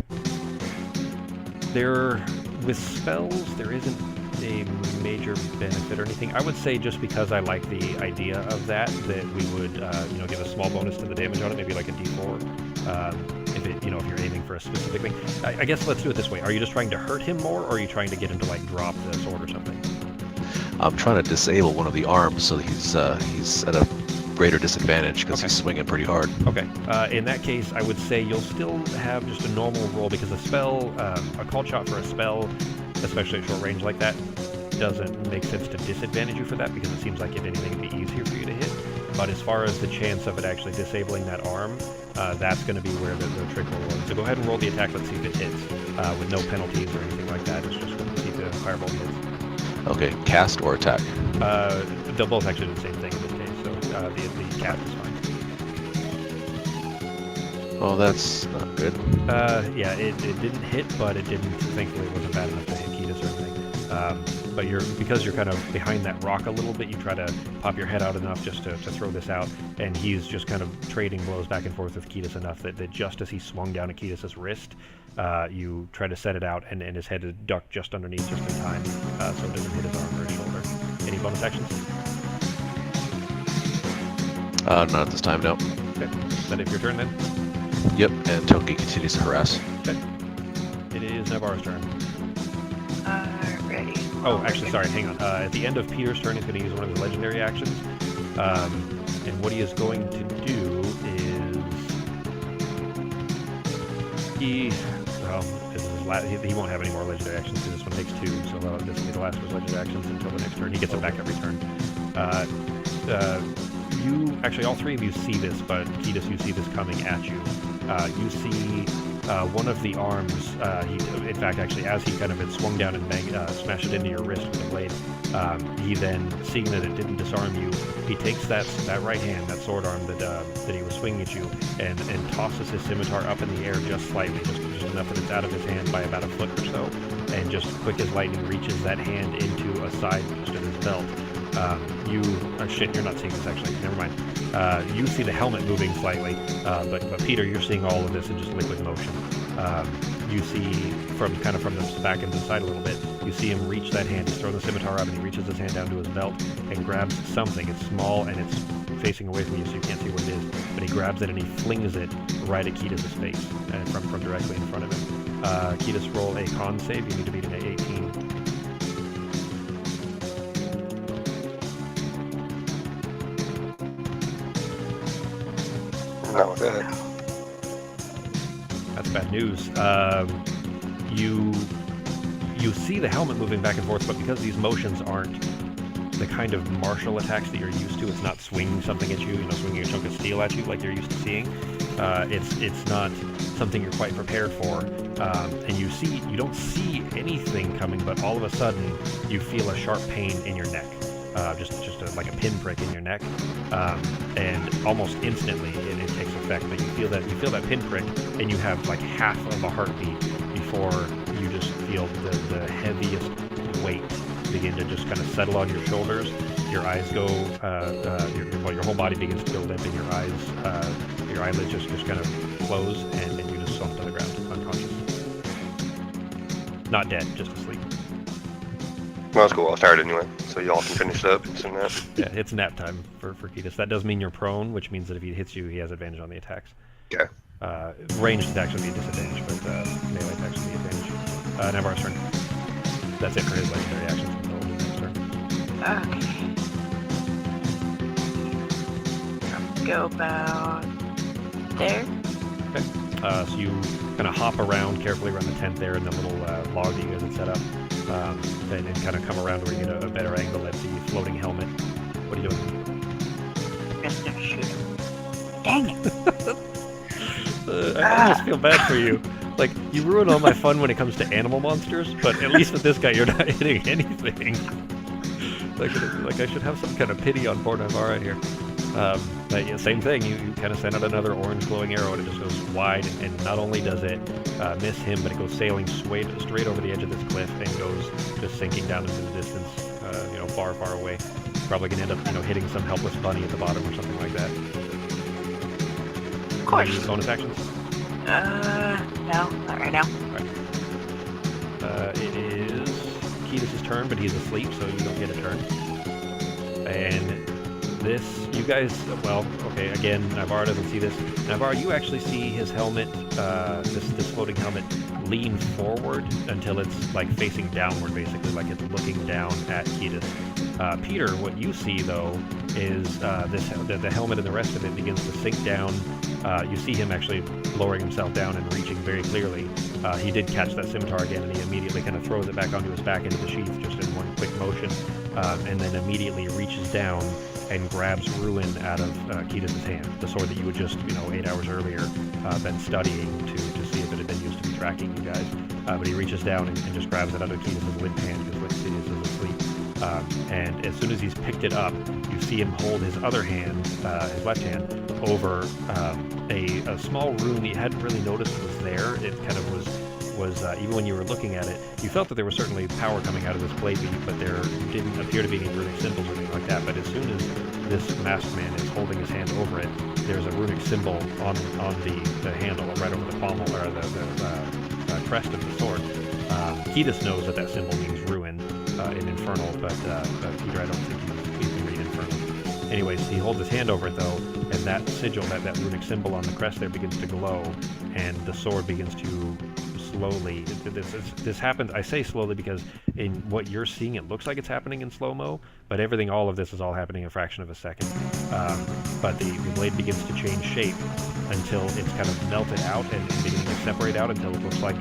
With spells, there isn't a major benefit or anything. I would say just because I like the idea of that we would, give a small bonus to the damage on it, maybe like a D4. If you're aiming for a specific thing. I guess let's do it this way. Are you just trying to hurt him more, or are you trying to get him to, like, drop the sword or something? I'm trying to disable one of the arms so he's at a greater disadvantage because he's swinging pretty hard. Okay. In that case, I would say you'll still have just a normal roll, because a spell, a called shot for a spell, especially at short range like that, doesn't make sense to disadvantage you for that, because it seems like, if anything, it'd be easier for you to hit. but as far as the chance of it actually disabling that arm, that's going to be where the trick will work. So go ahead and roll the attack. Let's see if it hits with no penalties or anything like that. It's just going to see if the fireball hits. Okay, cast or attack? They'll both actually do the same thing in this case, so the cast is fine. Oh, that's not good. Yeah, it didn't hit, but it didn't, thankfully it wasn't bad enough to hit Ketis or anything. But because you're kind of behind that rock a little bit, you try to pop your head out enough just to throw this out, and he's just kind of trading blows back and forth with Ketis enough that just as he swung down at Ketis' wrist, you try to set it out, and his head is ducked just underneath just in time, so it doesn't hit his arm or his shoulder. Any bonus actions? Not at this time, no. Okay. Is that it for your turn then? Yep, and Toki continues to harass. Okay. It is Navarro's turn. Ready. Oh, actually, sorry, hang on. At the end of Peter's turn, he's going to use one of his legendary actions. And what he is going to do is... He won't have any more legendary actions because this one takes 2, so this will be the last of his legendary actions until the next turn. He gets it back every turn. Actually, all 3 of you see this, but Ketis, you see this coming at you. You see one of the arms, in fact, actually, as he kind of had swung down and smashed it into your wrist with the blade, he then, seeing that it didn't disarm you, he takes that right hand, that sword arm that he was swinging at you, and tosses his scimitar up in the air just slightly, just enough that it's out of his hand by about a foot or so, and just quick as lightning reaches that hand into a side just of his belt. Shit, you're not seeing this actually, never mind. You see the helmet moving slightly, but Peter, you're seeing all of this in just liquid motion. You see from the back and the side a little bit, you see him reach that hand. He's thrown the scimitar up and he reaches his hand down to his belt and grabs something. It's small and it's facing away from you, so you can't see what it is, but he grabs it and he flings it right at Ketis' face, from directly in front of him. Ketis, roll a con save. You need to beat an 18. Not with that. That's bad news. You see the helmet moving back and forth, but because these motions aren't the kind of martial attacks that you're used to, it's not swinging something at you, swinging a chunk of steel at you like you're used to seeing. It's not something you're quite prepared for, and you don't see anything coming, but all of a sudden you feel a sharp pain in your neck. Like a pinprick in your neck, and almost instantly it takes effect. But you feel that pinprick, and you have like half of a heartbeat before you just feel the heaviest weight begin to just kind of settle on your shoulders. Your eyes go, your whole body begins to go limp, and your eyelids just kind of close, and you just slump to the ground, unconscious. Not dead, just asleep. Well, that's cool. I'll start anyway, so y'all can finish up some nap. Yeah, it's nap time for Ketis. That does mean you're prone, which means that if he hits you, he has advantage on the attacks. Okay. Ranged attacks would be a disadvantage, but melee attacks would be advantage. Navarro's turn. That's it for his legendary actions until his next turn. Okay. Go about there. Okay. So you kind of hop around carefully around the tent there in the little log that you guys had set up. And kind of come around where you get a better angle at the floating helmet. What are you doing? Just gonna shoot him. Dang it! I almost feel bad for you. Like, you ruin all my fun when it comes to animal monsters, but at least with this guy, you're not hitting anything. like I should have some kind of pity on poor Navarra here. But yeah, same thing. You kind of send out another orange glowing arrow, and it just goes wide. And not only does it miss him, but it goes sailing straight over the edge of this cliff and goes just sinking down into the distance, far, far away. Probably gonna end up, hitting some helpless bunny at the bottom or something like that. Of course. Any bonus actions? No, not right now. All right. It is Ketis' turn, but he's asleep, so you don't get a turn. And this, you guys, well, okay, again, Navarro doesn't see this. Navarro, you actually see his helmet, this floating helmet, lean forward until it's like facing downward, basically, like it's looking down at Ketis. Peter, what you see though is the helmet and the rest of it begins to sink down. You see him actually lowering himself down and reaching very clearly. He did catch that scimitar again, and he immediately kind of throws it back onto his back into the sheath just in one quick motion, and then immediately reaches down and grabs Ruin out of Ketis' hand, the sword that you had just, 8 hours earlier been studying to see if it had been used to be tracking you guys. But he reaches down and just grabs it out of Ketis' limp hand because Ketis is asleep. And as soon as he's picked it up, you see him hold his other hand, his left hand, over a small rune that you hadn't really noticed was there. It kind of was even when you were looking at it, you felt that there was certainly power coming out of this blade, but there didn't appear to be any runic symbols or anything like that. But as soon as this masked man is holding his hand over it, there's a runic symbol on the handle, right over the pommel, or the crest of the sword. Ketis knows that symbol means ruin in Infernal, but Peter, I don't think you can read Infernal. Anyways, he holds his hand over it, though, and that sigil, that runic symbol on the crest there begins to glow, and the sword begins to slowly, this happens, I say slowly because in what you're seeing it looks like it's happening in slow-mo, but all of this is all happening in a fraction of a second. But the blade begins to change shape until it's kind of melted out and beginning to separate out until it looks like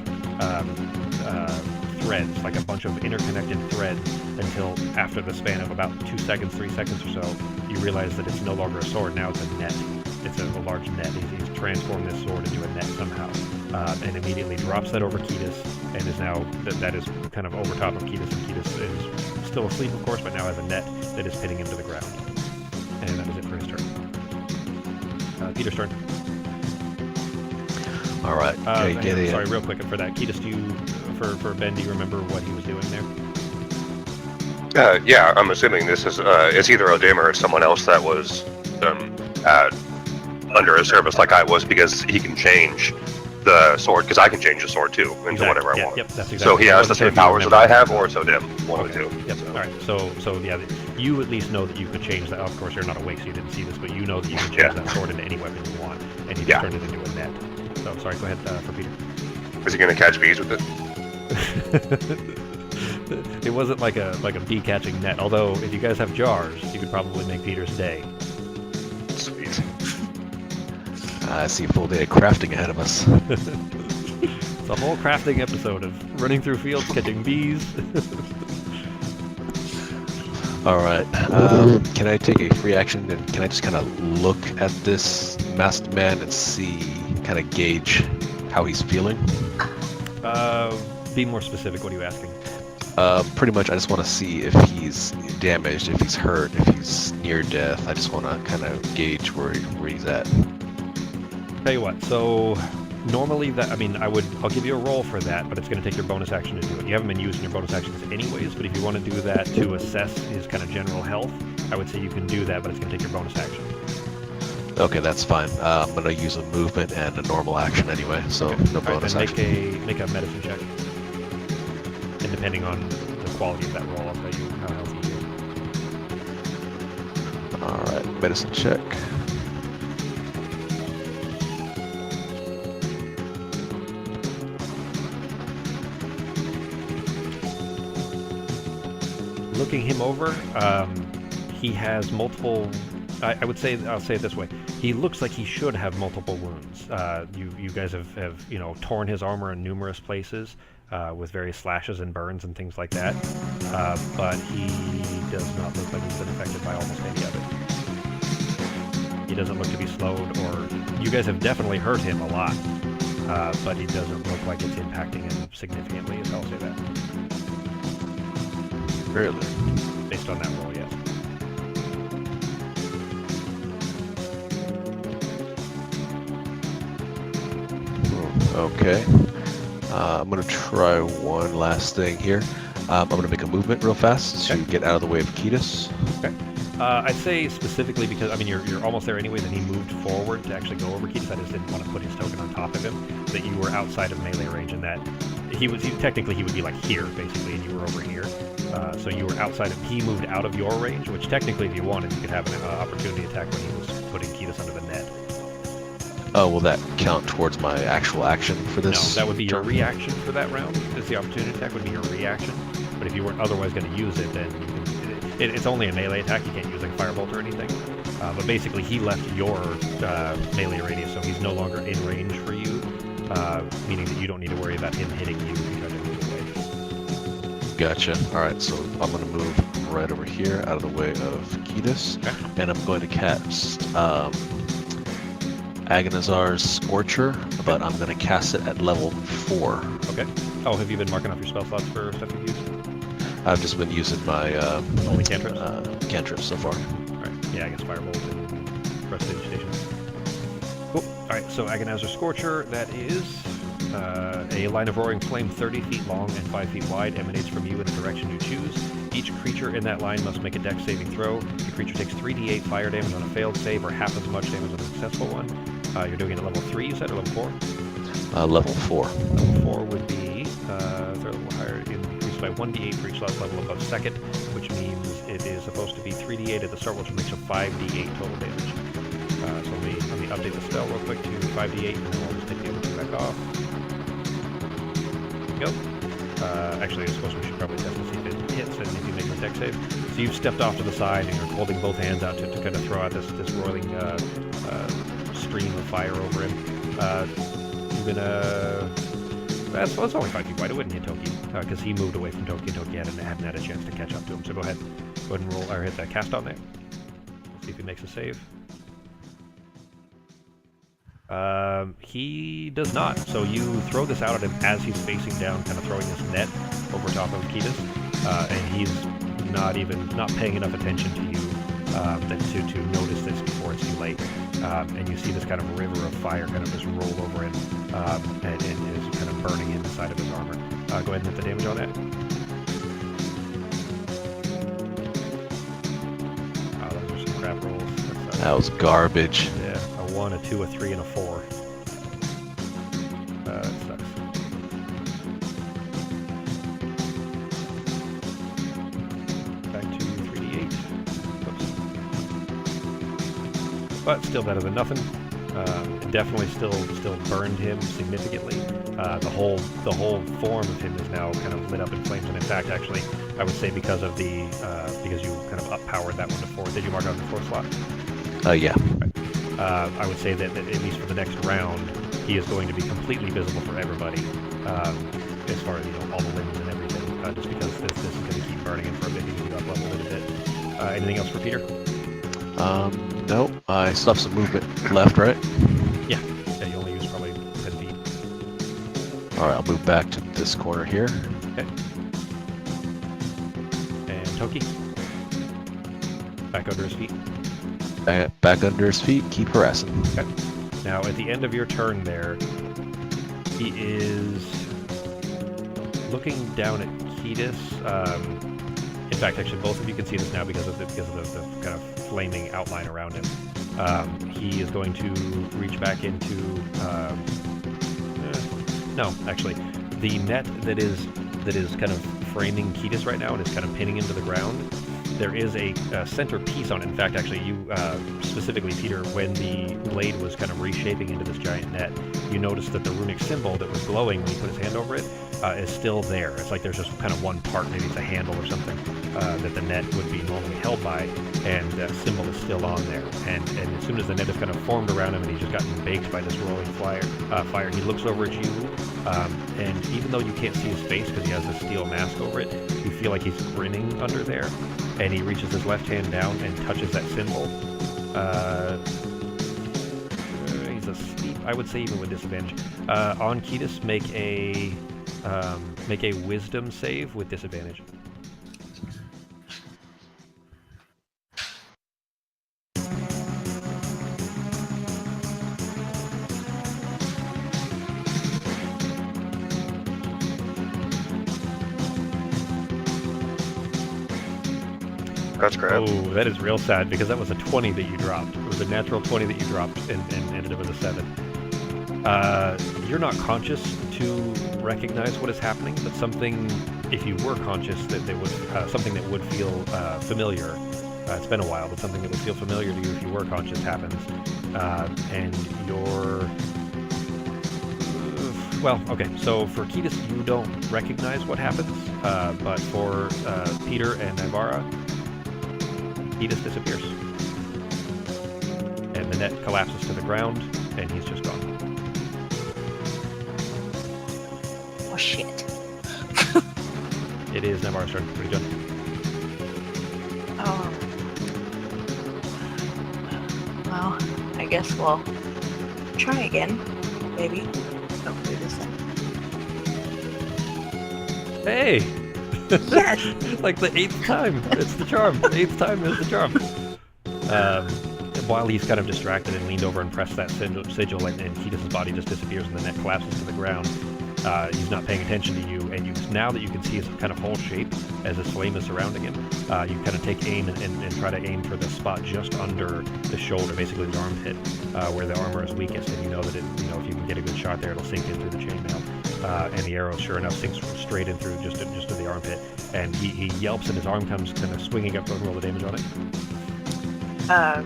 threads, like a bunch of interconnected threads, until after the span of about 2 seconds, 3 seconds or so, you realize that it's no longer a sword, now it's a net. It's a large net. He's transformed this sword into a net somehow, and immediately drops that over Ketis, and is now, that is kind of over top of Ketis, and Ketis is still asleep, of course, but now has a net that is pinning him to the ground. And that is it for his turn. Peter's turn. All right. Sorry, real quick for that. Ketis, for Ben, do you remember what he was doing there? Yeah, I'm assuming this is it's either Odim or it's someone else that was under a service like I was, because he can change the sword, because I can change the sword too into whatever I want. Yep, that's exactly. So he has the same powers that I have, or it's Odim, one of the two. Yep. All right. So yeah, you at least know that you could change that. Of course, you're not awake, so you didn't see this, but you know that you can change that sword into any weapon you want, and you can turn it into a net. So sorry, go ahead for Peter. Is he going to catch bees with it? It wasn't like a bee catching net. Although if you guys have jars, you could probably make Peter's day. Sweet. I see a full day of crafting ahead of us. It's a whole crafting episode of running through fields, catching bees. All right. Can I take a free action, and can I just kind of look at this masked man and see, kind of gauge how he's feeling? Be more specific. What are you asking? Pretty much, I just want to see if he's damaged, if he's hurt, if he's near death. I just want to kind of gauge where he's at. Tell you what. So normally I'll give you a roll for that, but it's going to take your bonus action to do it. You haven't been using your bonus actions anyways, but if you want to do that to assess his kind of general health, I would say you can do that, but it's going to take your bonus action. Okay, that's fine. I'm going to use a movement and a normal action anyway, so no bonus action. Make a medicine check. And depending on the quality of that roll, I'll tell you how healthy you are. Alright, medicine check. Looking him over, he has multiple. I'll say it this way: he looks like he should have multiple wounds. You guys have torn his armor in numerous places with various slashes and burns and things like that. But he does not look like he's been affected by almost any of it. He doesn't look to be slowed, or you guys have definitely hurt him a lot, but he doesn't look like it's impacting him significantly. I'll say that. Really? Based on that roll, yes. Okay. I'm going to try one last thing here. I'm going to make a movement real fast to get out of the way of Ketis. Okay. I'd say specifically because, you're almost there anyways, and he moved forward to actually go over Ketis. I just didn't want to put his token on top of him, that you were outside of melee range, and that technically he would be like here, basically, and you were over here. So you were outside of, he moved out of your range, which technically, if you wanted, you could have an opportunity attack when he was putting Ketis under the net. Oh, will that count towards my actual action for this? No, that would be your reaction for that round. Is the opportunity attack would be your reaction. But if you weren't otherwise going to use it, then you can. It's only a melee attack. You can't use like firebolt or anything. But basically, he left your melee radius, so he's no longer in range for you, meaning that you don't need to worry about him hitting you if you try to move away. Gotcha. All right, so I'm going to move right over here, out of the way of Ketis, and I'm going to cast Agonizar's Scorcher, but I'm going to cast it at level 4. Okay. Oh, have you been marking off your spell slots for stuff you've used? I've just been using my Only cantrips? Cantrips so far. Alright, yeah, I guess Firebolt and Prestidigitation. Cool. Alright, so Agonizar Scorcher, that is a line of roaring flame 30 feet long and 5 feet wide, emanates from you in the direction you choose. Each creature in that line must make a dex saving throw. The creature takes 3d8 fire damage on a failed save, or half as much damage on a successful one. You're doing it at level 3, you said, or level 4? Level 4. Level 4 would be, third level higher, increased by 1d8 for each last level above second, which means it is supposed to be 3d8 at the start, which makes a 5d8 total damage. So let me update the spell real quick to 5d8, and then we'll just take the other two back off. There we go. Actually, I suppose we should probably test to see if it hits and if you make a dex save. So you've stepped off to the side and you're holding both hands out to kind of throw out this roiling stream of fire over him. You're gonna... That's only 5 feet wide. It wouldn't hit Toki because he moved away from Toki and Toki hadn't had a chance to catch up to him. So go ahead and roll or hit that cast on there. See if he makes a save. He does not. So you throw this out at him as he's facing down, kind of throwing this net over top of Ketis, and he's not paying enough attention to you to notice this before it's too late. And you see this kind of river of fire kind of just roll over him, and is kind of burning inside of his armor. Go ahead and hit the damage on that. Those are some crap rolls. That was garbage. Yeah, a 1, a 2, a 3, and a 4. That sucks. Back to 3d8. Oops. But still better than nothing. It definitely still burned him significantly. The whole form of him is now kind of lit up in flames, and in fact, actually, I would say because of because you kind of up-powered that one to 4. Did you mark out the 4th slot? Yeah. Right. I would say that at least for the next round, he is going to be completely visible for everybody, as far as all the limbs and everything. Just because this is going to keep burning him for a bit, you can up level it a bit. Anything else for Peter? No. I still have some movement left, right? Yeah. You only use probably 10 feet. All right. I'll move back to this corner here. Okay. And Toki. Back under his feet. Back under his feet, keep harassing. Okay. Now, at the end of your turn there, he is looking down at Ketis. In fact, actually, both of you can see this now because of the kind of flaming outline around him. He is going to reach back into... no, actually. The net that is kind of framing Ketis right now and is kind of pinning him to the ground, there is a center piece on it. In fact, actually, you specifically, Peter, when the blade was kind of reshaping into this giant net, you noticed that the runic symbol that was glowing when he put his hand over it is still there. It's like there's just kind of one part, maybe it's a handle or something, that the net would be normally held by, and that symbol is still on there. And as soon as the net is kind of formed around him and he's just gotten baked by this rolling fire, he looks over at you, and even though you can't see his face because he has this steel mask over it, you feel like he's grinning under there. And he reaches his left hand down and touches that symbol. He's asleep, I would say, even with disadvantage. On Ketis, make a wisdom save with disadvantage. That's crap. Oh, that is real sad because that was a 20 that you dropped. It was a natural 20 that you dropped and ended up with a 7. You're not conscious to recognize what is happening, but something, if you were conscious, that they would something that would feel familiar. It's been a while, but something that would feel familiar to you if you were conscious happens, and you're. Well, okay. So for Ketis, you don't recognize what happens, but for Peter and Navarra, Ketis disappears. And the net collapses to the ground, and he's just gone. Oh shit. It is Navarra's turn. What are you doing? guess we'll try again. Maybe. Hopefully this time. Hey! Yes! Like the 8th time. It's the charm. The 8th time is the charm. While he's kind of distracted and leaned over and pressed that sigil, and Ketis' body just disappears and the net collapses to the ground. He's not paying attention to you, and now that you can see his kind of whole shape as his flame is surrounding him, you kind of take aim and try to aim for the spot just under the shoulder, basically the armpit, where the armor is weakest, and you know that if you can get a good shot there, it'll sink in through the chainmail. And the arrow, sure enough, sinks straight in through just to the armpit, and he yelps, and his arm comes kind of swinging up. Go and roll the damage on it.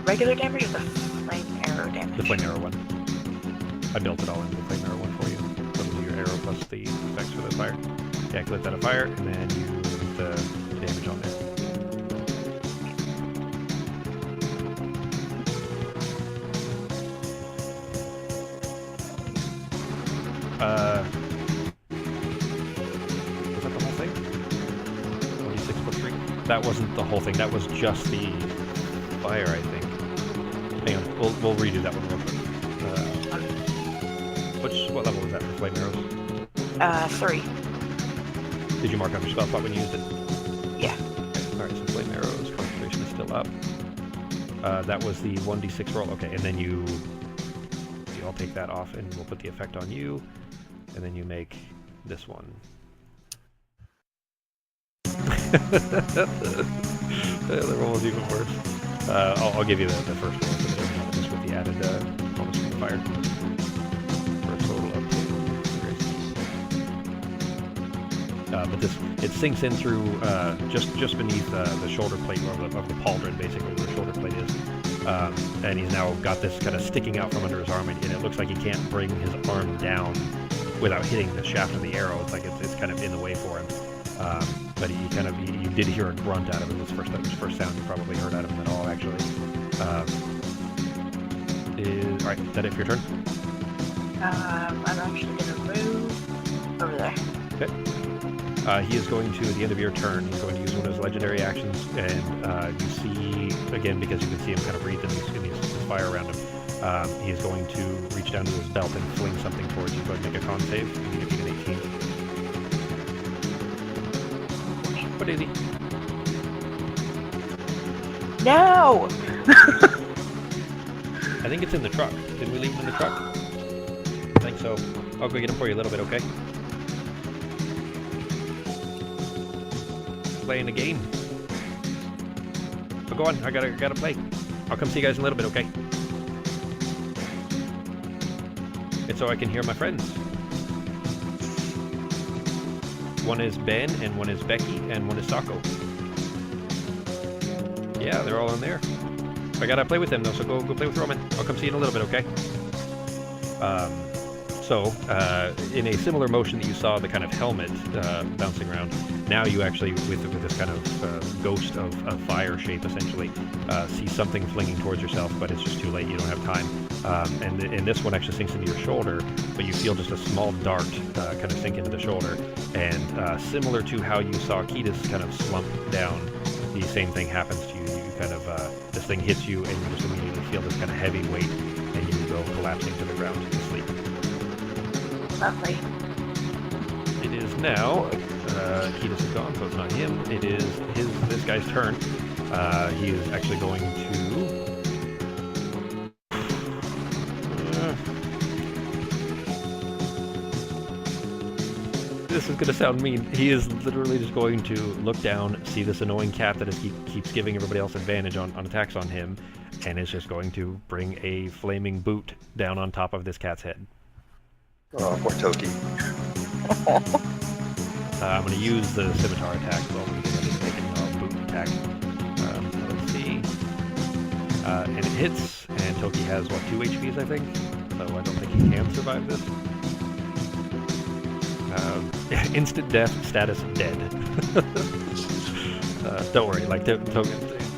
Regular damage or the flame arrow damage? The flame arrow one. I built it all into the flame arrow one for you. So it'll do your arrow plus the effects for the fire. Yeah, click that a fire, and then you put the damage on there. Was that the whole thing? 26+3? That wasn't the whole thing. That was just the fire, I think. Hang on, we'll redo that one real quick. What level was that for flame arrows? 3. Did you mark up your spell slot when you used it? Yeah. Okay. Alright, so flame arrows, concentration is still up. That was the 1d6 roll. Okay, and then I'll take that off and we'll put the effect on you. And then you make this one. The roll was even worse. I'll give you the first one, just with the added bonus from the fire. For a total of 2. But it sinks in through just beneath the shoulder plate of the pauldron, basically, where the shoulder plate is. And he's now got this kind of sticking out from under his arm, and it looks like he can't bring his arm down without hitting the shaft of the arrow. It's like it's kind of in the way for him. But you did hear a grunt out of him. This first sound you probably heard out of him at all, actually. All right, is that it for your turn? I'm actually going to move over there. Okay. He is going to, at the end of your turn, he's going to use one of his legendary actions, and you see, again, because you can see him kind of breathe in these fire around him, he is going to reach down to his belt and fling something towards you. Go ahead and make a con save. You need to beat an 18. What is he? No! I think it's in the truck. Did we leave him in the truck? I think so. I'll go get him for you a little bit, okay? Playing the game. But go on, I gotta play. I'll come see you guys in a little bit, okay? It's so I can hear my friends. One is Ben, and one is Becky, and one is Sako. Yeah, they're all in there. I gotta play with them though, so go play with Roman. I'll come see you in a little bit, okay? In a similar motion that you saw the kind of helmet bouncing around, now you actually, with this kind of ghost of fire shape, essentially, see something flinging towards yourself, but it's just too late. You don't have time. And this one actually sinks into your shoulder, but you feel just a small dart kind of sink into the shoulder. And similar to how you saw Ketis kind of slump down, the same thing happens to you. You kind of, this thing hits you, and you just immediately feel this kind of heavy weight, and you go collapsing to the ground to sleep. Lovely. It is now, Ketis is gone, so it's not him. It is this guy's turn. He is actually going to... this is going to sound mean. He is literally just going to look down, see this annoying cat that keeps giving everybody else advantage on attacks on him, and is just going to bring a flaming boot down on top of this cat's head. Oh, poor Toki. I'm going to use the scimitar attack as well because I didn't make any boot attack. Let's see. And it hits, and Toki has, 2 HPs, I think? So I don't think he can survive this. Instant death, status dead. Don't worry,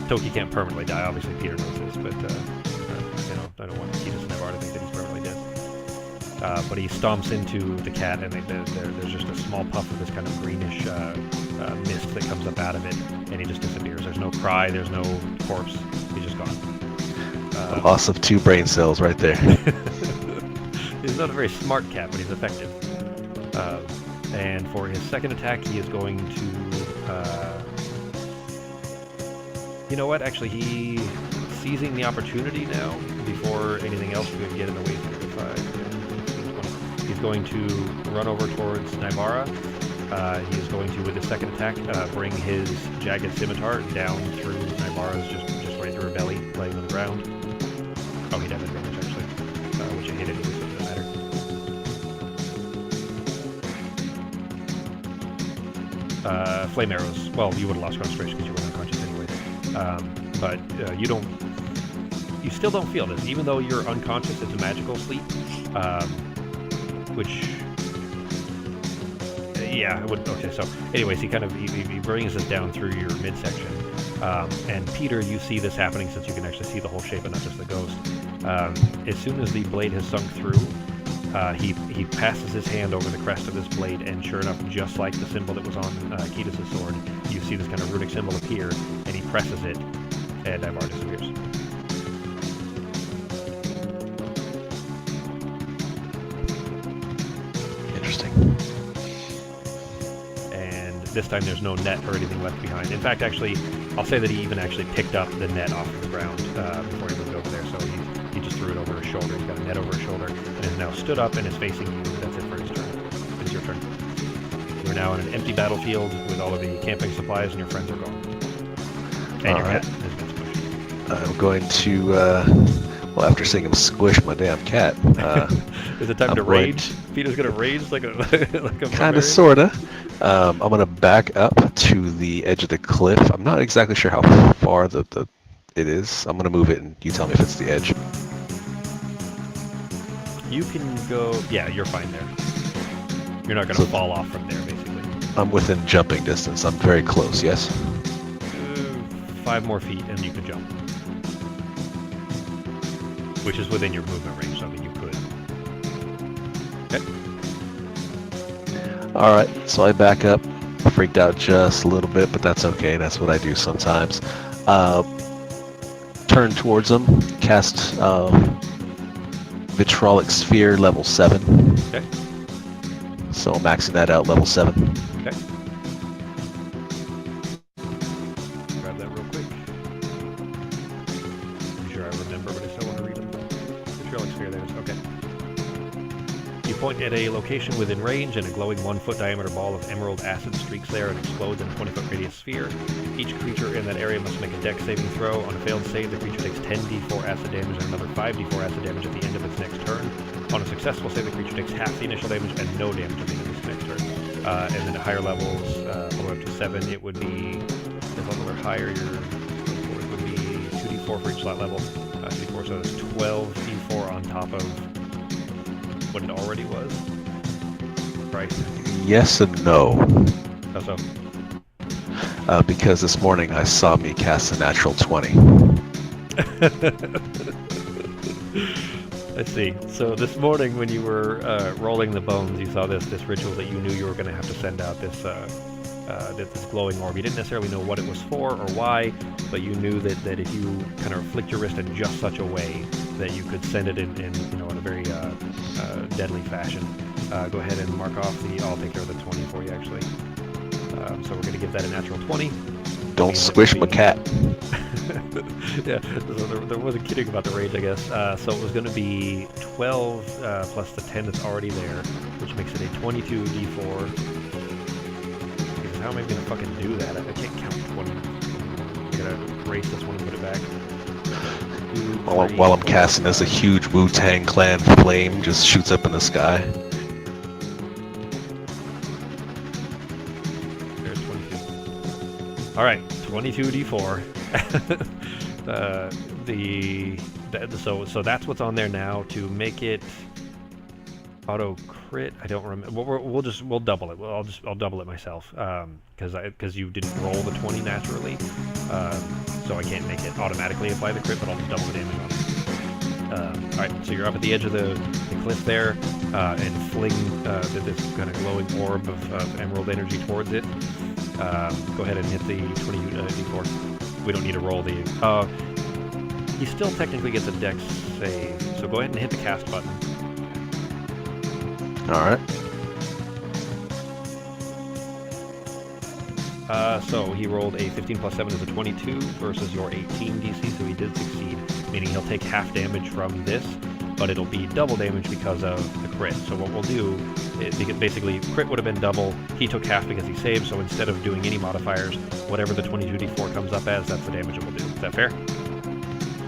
Toki can't permanently die. Obviously, Peter knows this, but I don't want Ketis and Navarre to think that he's permanently dead. But he stomps into the cat, and there's just a small puff of this kind of greenish mist that comes up out of it, and he just disappears. There's no cry, there's no corpse. He's just gone. A loss of 2 brain cells right there. He's not a very smart cat, but he's effective. And for his second attack, he is going to... you know what? Actually, he's seizing the opportunity now before anything else could get in the way. 5, he's going to run over towards Nybara. He is going to, with his second attack, bring his jagged scimitar down through Nybara's, just right through her belly, laying on the ground. Oh, he'd have advantage, actually, which I hit anyway, so it doesn't matter. Flame arrows. Well, you would have lost concentration because you were unconscious anyway. But you still don't feel this. Even though you're unconscious, it's a magical sleep, which... yeah, it would. Okay, so anyways, he brings this down through your midsection, and Peter, you see this happening since you can actually see the whole shape and not just the ghost. As soon as the blade has sunk through, he passes his hand over the crest of this blade, and sure enough, just like the symbol that was on Kitas' sword, you see this kind of runic symbol appear, and he presses it, and Ivar disappears. Interesting. This time there's no net or anything left behind. In fact, actually, I'll say that he even actually picked up the net off of the ground before he moved over there, so he just threw it over his shoulder. He's got a net over his shoulder, and is now stood up and is facing you. That's it for his turn. It's your turn. You're now in an empty battlefield with all of the camping supplies, and your friends are gone. And All your right. cat has been squished. I'm going to, well, after seeing him squish my damn cat, Is it time I'm to going rage? Peter's gonna rage like a like a kind barbarian? of, sorta. I'm going to back up to the edge of the cliff. I'm not exactly sure how far it is. I'm going to move it, and you tell me if it's the edge. You can go... yeah, you're fine there. You're not gonna fall off from there, basically. I'm within jumping distance. I'm very close, yes? 5 more feet and you could jump. Which is within your movement range, so I mean you could. Okay. Alright, so I back up. Freaked out just a little bit, but that's okay. That's what I do sometimes. Turn towards them. Cast Vitrolic Sphere level 7. Okay. So maxing that out, level 7. Okay. Grab that real quick. Pretty sure I remember, but I still want to read them. Vitriolic Sphere, there it is. Okay. You point at a location within range, and a glowing 1-foot diameter ball of emerald acid streaks there and explodes in a 20-foot radius sphere. Each creature in that area must make a dex saving throw. On a failed save, the creature takes 10d4 acid damage and another 5d4 acid damage at the end of its next turn. On a successful save, the creature takes half the initial damage and no damage at the end of its next turn. And then at higher levels, all the way up to 7, it would be, as level or higher, it would be 2d4 for each slot level. 2d4, so it's 12d4 on top of what it already was. Right? Yes and no. How so? Because this morning I saw me cast a natural 20. Let's see. So this morning when you were rolling the bones, you saw this ritual that you knew you were going to have to send out this glowing orb. You didn't necessarily know what it was for or why, but you knew that if you kind of flicked your wrist in just such a way that you could send it in a very deadly fashion. Go ahead and mark off I'll take care of the 20 for you actually. So we're going to give that a natural 20. Don't squish my cat. Yeah, so there wasn't kidding about the rage, I guess. So it was going to be 12 plus the 10 that's already there, which makes it a 22 d4. Because how am I going to fucking do that? I can't count 20. I gotta erase this one and put it back. While I'm casting this, a huge Wu-Tang Clan flame just shoots up in the sky. There's 22. Alright, 22 d4. So that's what's on there now. To make it auto crit, I don't remember. We'll double it. I'll double it myself because you didn't roll the 20 naturally, so I can't make it automatically apply the crit, but I'll just double the damage on it. All right, so you're up at the edge of the cliff there, and fling this kind of glowing orb of emerald energy towards it. Go ahead and hit the 20 d4. We don't need to roll the... He still technically gets a dex save, so go ahead and hit the cast button. All right. So he rolled a 15 plus 7 is a 22 versus your 18 DC, so he did succeed, meaning he'll take half damage from this, but it'll be double damage because of the crit. So what we'll do is, basically, crit would have been double, he took half because he saved, so instead of doing any modifiers, whatever the 22d4 comes up as, that's the damage it will do. Is that fair?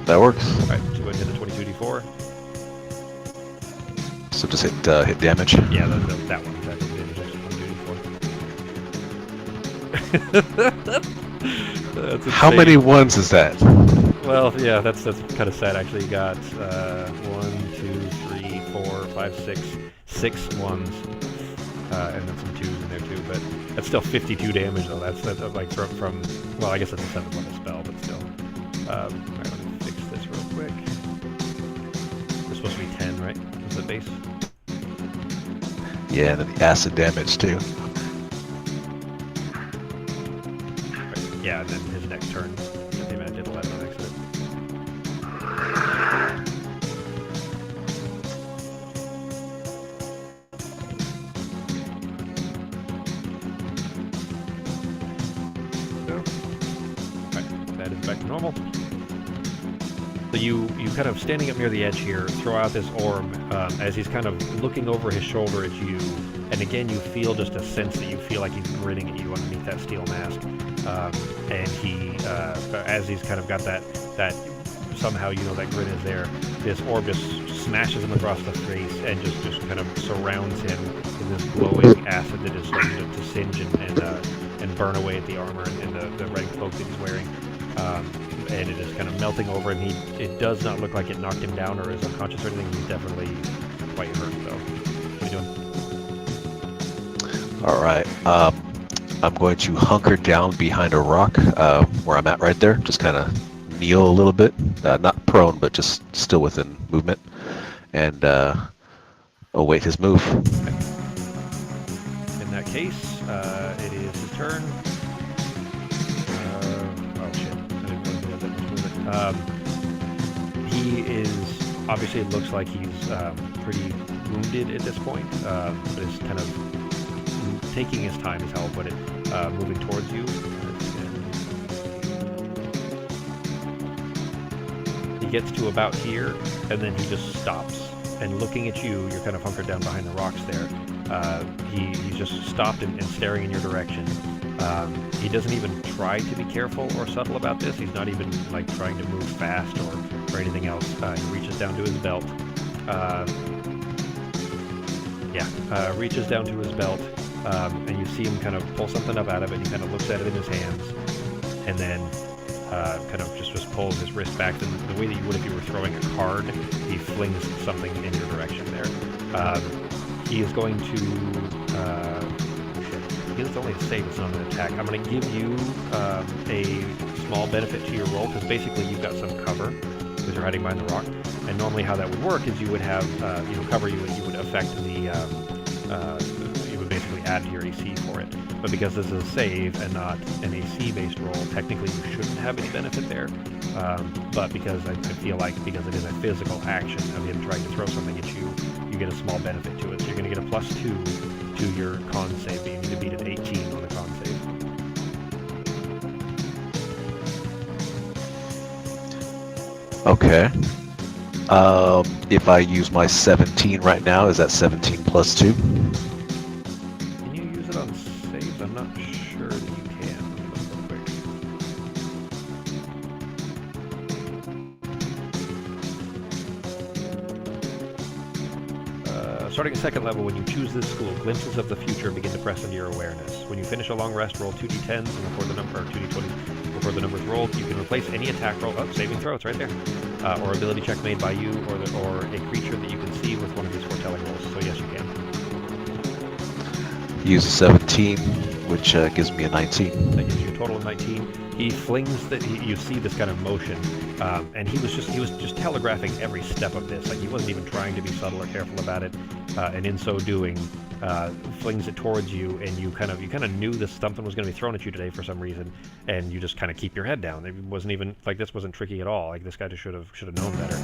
That works. Alright, so go ahead and hit the 22d4. So just hit damage. Yeah, that one, exactly. Damage extra 22d4. That's How insane. many ones is that? Well, yeah, that's kind of sad. Actually, you got 1, 2, 3, 4, 5, 6 ones, and then some 2s in there too. But that's still 52 damage, though. That's like from well, I guess it's a 7th level spell, but still. All right, let me fix this real quick. It's supposed to be 10, right? Is the base? Yeah, and then the acid damage too. Right. Yeah, and then his next turn, maybe I did 11 on accident. That is back to normal. So you kind of standing up near the edge here, throw out this orb as he's kind of looking over his shoulder at you, and again you feel just a sense that you feel like he's grinning at you underneath that steel mask, and he, as he's kind of got that somehow you know that grin is there, this orb just smashes him across the face and just kind of surrounds him in this glowing acid that is starting to singe and burn away at the armor and the red cloak that he's wearing. And it is kind of melting over, and it does not look like it knocked him down or is unconscious or anything. He's definitely quite hurt, though. What are you doing? All right. I'm going to hunker down behind a rock where I'm at right there. Just kind of kneel a little bit. Not prone, but just still within movement. And await his move. Okay. In that case, it is his turn. Oh shit. I didn't really have that much movement. He is, obviously it looks like he's pretty wounded at this point, but is kind of taking his time is how I'll put it, moving towards you. He gets to about here, and then he just stops. And looking at you, you're kind of hunkered down behind the rocks there. He's just stopped and staring in your direction. He doesn't even try to be careful or subtle about this. He's not even like trying to move fast or anything else. He reaches down to his belt. Reaches down to his belt, and you see him kind of pull something up out of it. He kind of looks at it in his hands, and then kind of just pulls his wrist back the way that you would if you were throwing a card. He flings something in your direction there. He is going to... It's only a save, it's not an attack. I'm going to give you a small benefit to your roll, because basically you've got some cover, because you're hiding behind the rock. And normally how that would work is you would have, cover you would affect the, you would basically add to your AC for it. But because this is a save and not an AC-based roll, technically you shouldn't have any benefit there. But because I feel like, because it is a physical action of him trying to throw something at you, you get a small benefit to it. So you're going to get a +2 to your con save, but you need to beat an 18 on the con save. Okay. If I use my 17 right now, is that 17 plus 2? Can you use it on saves? I'm not sure that you can. Let me look real quick. Starting at second level, when you choose this school, glimpses of the future begin to press into your awareness. When you finish a long rest, roll 2d10s and record the number, or 2d20s, record the numbers rolled. You can replace any attack roll, saving throw, it's right there, or ability check made by you or a creature that you can see with one of these foretelling rolls. So yes, you can. Use a 17, which gives me a 19. That gives you a total of 19. He flings you see this kind of motion, and he was just telegraphing every step of this. Like he wasn't even trying to be subtle or careful about it, and in so doing, flings it towards you, and you kind of knew this something was going to be thrown at you today for some reason, and you just kind of keep your head down. It wasn't even like this wasn't tricky at all. Like this guy just should have known better,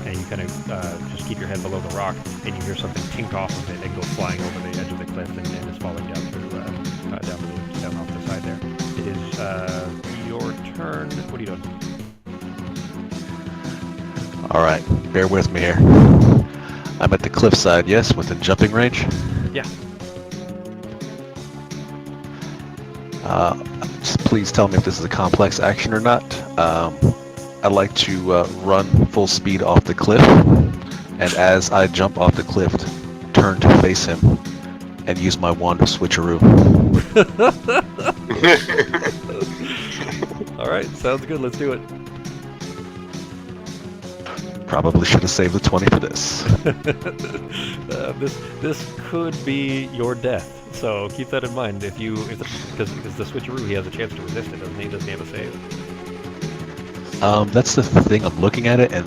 and you kind of just keep your head below the rock, and you hear something tink off of it and go flying over the edge of the cliff, and is falling down through down off the side there. It is your turn. What are you doing? All right, bear with me here. I'm at the cliffside, yes, within jumping range. Yeah. Just please tell me if this is a complex action or not. I'd like to run full speed off the cliff, and as I jump off the cliff, turn to face him and use my wand of switcheroo. All right, sounds good. Let's do it. Probably should have saved the 20 for this. This could be your death. So keep that in mind. Because the switcheroo, he has a chance to resist it, doesn't he? Doesn't he have a save? That's the thing. I'm looking at it, and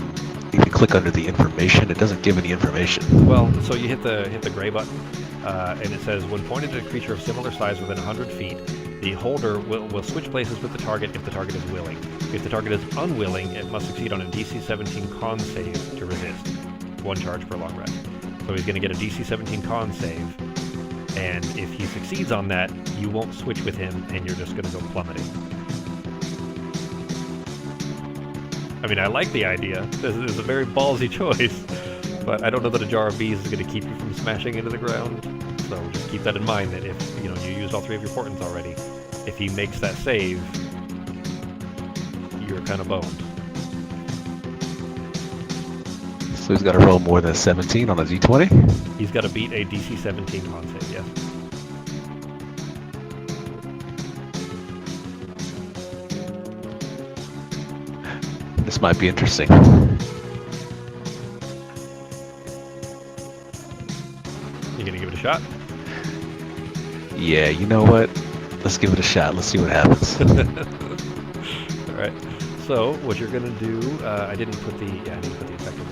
if you click under the information, it doesn't give any information. Well, so you hit the gray button, and it says when pointed at a creature of similar size within 100 feet, the holder will switch places with the target if the target is willing. If the target is unwilling, it must succeed on a DC 17 con save to resist. 1 charge per long rest. So he's going to get a DC 17 con save, and if he succeeds on that, you won't switch with him, and you're just going to go plummeting. I mean, I like the idea. This is a very ballsy choice, but I don't know that a jar of bees is going to keep you from smashing into the ground. So just keep that in mind, that if you used all 3 of your portents already, if he makes that save, you're kind of boned. So he's got to roll more than 17 on a D20? He's got to beat a DC 17 con save, yes. This might be interesting. You gonna give it a shot? Yeah, you know what? Let's give it a shot. Let's see what happens. All right. So what you're gonna do? I didn't put the effective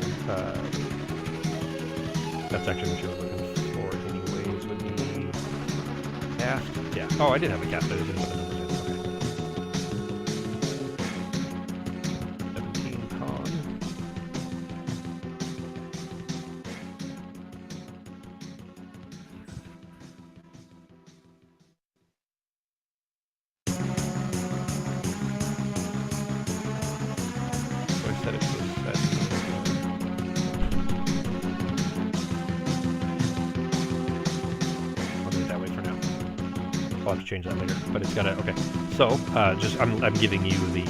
that section that you were looking for, anyways. Would be cast. Yeah. Oh, I did have a cast. I just didn't put the numbers in. Okay. 17 con. Set it to set. I'll do it that way for now. I'll have to change that later, but it's gonna. Okay. So I'm giving you the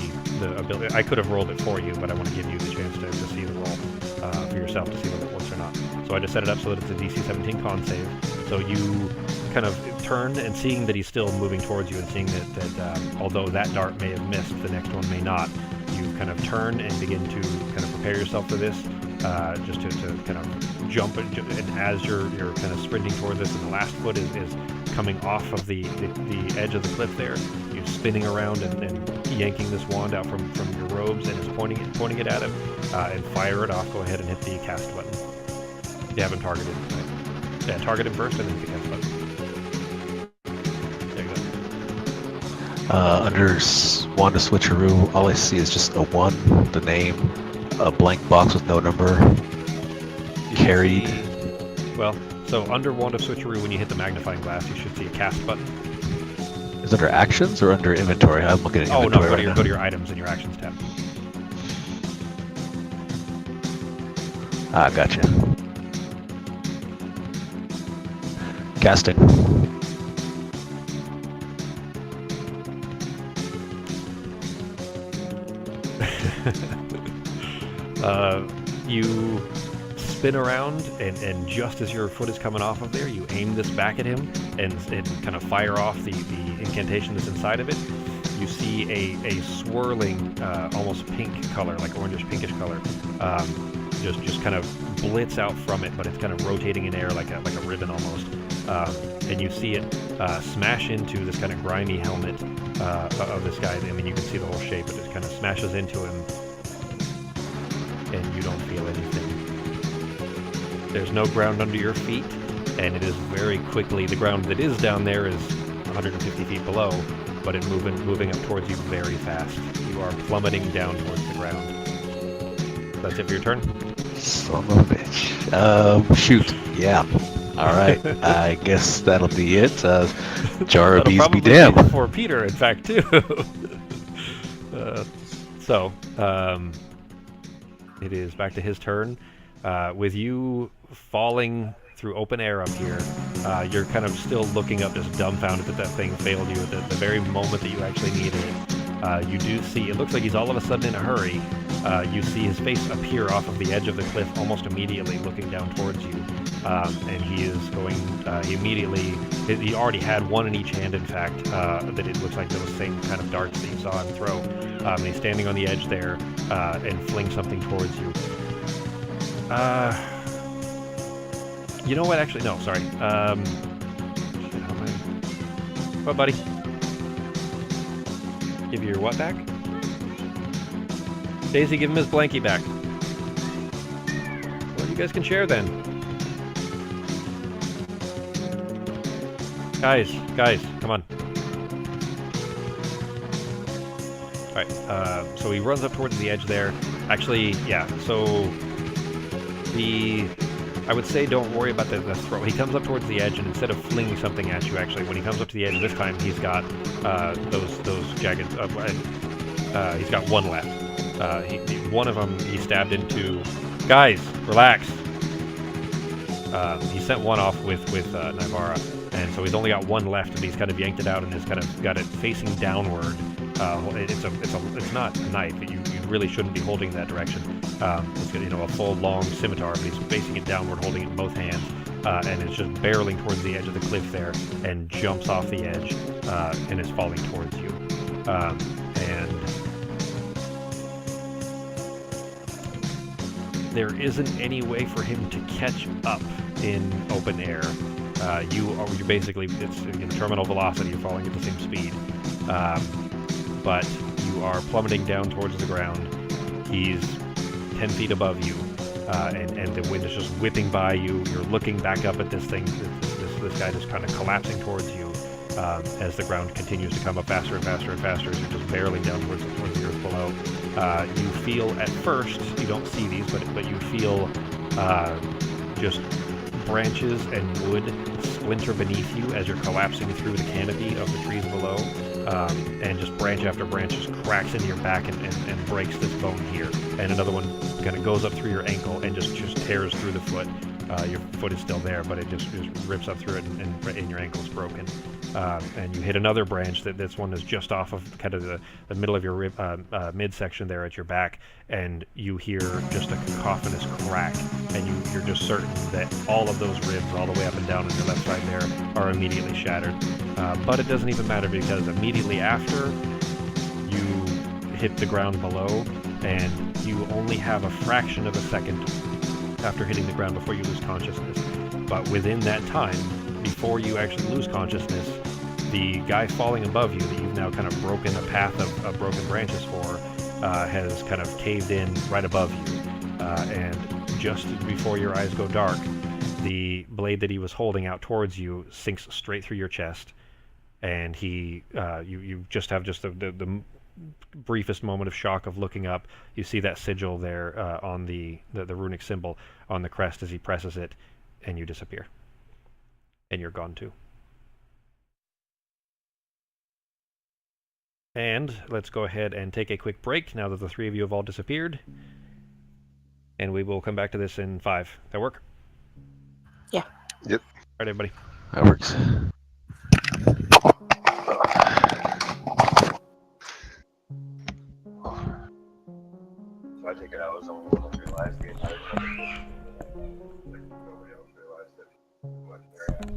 ability. I could have rolled it for you, but I want to give you the chance to see the roll for yourself to see whether it works or not. So I just set it up so that it's a DC 17 con save. So you kind of turn, and seeing that he's still moving towards you, and seeing that although that dart may have missed, the next one may not. You kind of turn and begin to kind of prepare yourself for this, just to kind of jump, and as you're kind of sprinting toward this, and the last foot is coming off of the edge of the cliff there, you're spinning around and yanking this wand out from your robes, and is pointing it at him, and fire it off. Go ahead and hit the cast button. You haven't targeted, right? Yeah, target him first and then hit the cast button. There you go. Under wand of switcheroo, all I see is just a 1, the name, a blank box with no number, carried. Well, so under wand of switcheroo, when you hit the magnifying glass, you should see a cast button. Is it under actions or under inventory? I'm looking at inventory. Oh no, go to your items and your actions tab. Ah, gotcha. Casting. You spin around, and just as your foot is coming off of there, you aim this back at him and kind of fire off the incantation that's inside of it. You see a swirling, almost pink color, like orangish pinkish color, just kind of blitz out from it, but it's kind of rotating in air like a ribbon almost, and you see it smash into this kind of grimy helmet of this guy. I mean, you can see the whole shape, but it kind of smashes into him, and you don't feel anything. There's no ground under your feet, and it is very quickly, the ground that is down there is 150 feet below, but it's moving up towards you very fast. You are plummeting down towards the ground. That's it for your turn? Son of a bitch. Shoot. Yeah. All right. I guess that'll be it. Jar of bees be damned. For Peter, in fact, too. It is back to his turn. With you falling through open air up here, you're kind of still looking up, just dumbfounded that thing failed you at the very moment that you actually needed it. You do see, it looks like he's all of a sudden in a hurry. You see his face appear off of the edge of the cliff almost immediately, looking down towards you. And he is going, he already had one in each hand, in fact, that it looks like those same kind of darts that you saw him throw. And he's standing on the edge there and fling something towards you. You know what, actually, no, sorry. What, buddy? Give you your what back? Daisy, give him his blankie back. Well, you guys can share then. Guys, come on. Alright, so he runs up towards the edge there. Actually, yeah, so I would say don't worry about the throw. He comes up towards the edge, and instead of flinging something at you, actually, when he comes up to the edge this time, he's got those jagged... he's got one left. One of them he stabbed into... Guys, relax! He sent one off with Nivara, and so he's only got one left, and he's kind of yanked it out and has kind of got it facing downward. It's not a knife. You really shouldn't be holding that direction. It's got, a full long scimitar, but he's facing it downward, holding it in both hands, and it's just barreling towards the edge of the cliff there, and jumps off the edge, and is falling towards you. And there isn't any way for him to catch up in open air. You're basically, it's terminal velocity, you're falling at the same speed. But you are plummeting down towards the ground. He's 10 feet above you, and the wind is just whipping by you. You're looking back up at this thing, this guy just kind of collapsing towards you as the ground continues to come up faster and faster and faster as you're just barreling down towards the earth below. You feel at first, you don't see these, but you feel just branches and wood splinter beneath you as you're collapsing through the canopy of the trees below. And just branch after branch just cracks into your back and breaks this bone here. And another one kind of goes up through your ankle and just tears through the foot. Your foot is still there, but it just rips up through it, and your ankle is broken. And you hit another branch this one is just off of kind of the middle of your midsection there at your back, and you hear just a cacophonous crack, and you're just certain that all of those ribs all the way up and down on your left side there are immediately shattered. But it doesn't even matter, because immediately after you hit the ground below, and you only have a fraction of a second after hitting the ground before you lose consciousness. But within that time, before you actually lose consciousness, the guy falling above you that you've now kind of broken a path of broken branches for has kind of caved in right above you. And just before your eyes go dark, the blade that he was holding out towards you sinks straight through your chest, and you just have the briefest moment of shock of looking up. You see that sigil there on the runic symbol on the crest as he presses it, and you disappear. And you're gone too. And let's go ahead and take a quick break now that the three of you have all disappeared. And we will come back to this in 5. That work? Yeah. Yep. All right, everybody. That works. So I take it I was the only one that realized the entire time. Like, nobody else realized that he wasn't there yet.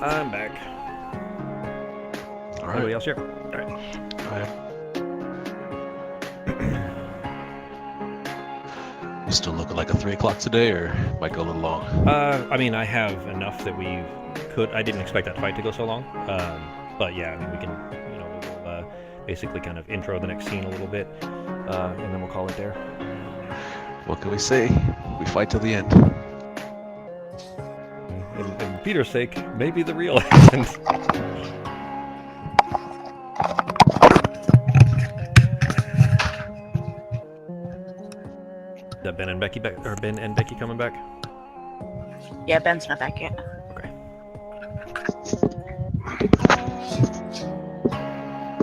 I'm back. All right. Anybody else here? All right. You still looking like a 3 o'clock today, or might go a little long? I mean, I have enough that we could. I didn't expect that fight to go so long. But yeah, I mean, we can, we'll basically kind of intro the next scene a little bit, and then we'll call it there. What can we say? We fight till the end. And Peter's sake, maybe the real end. Is that Ben and Becky back, or Ben and Becky coming back? Yeah, Ben's not back yet. Okay.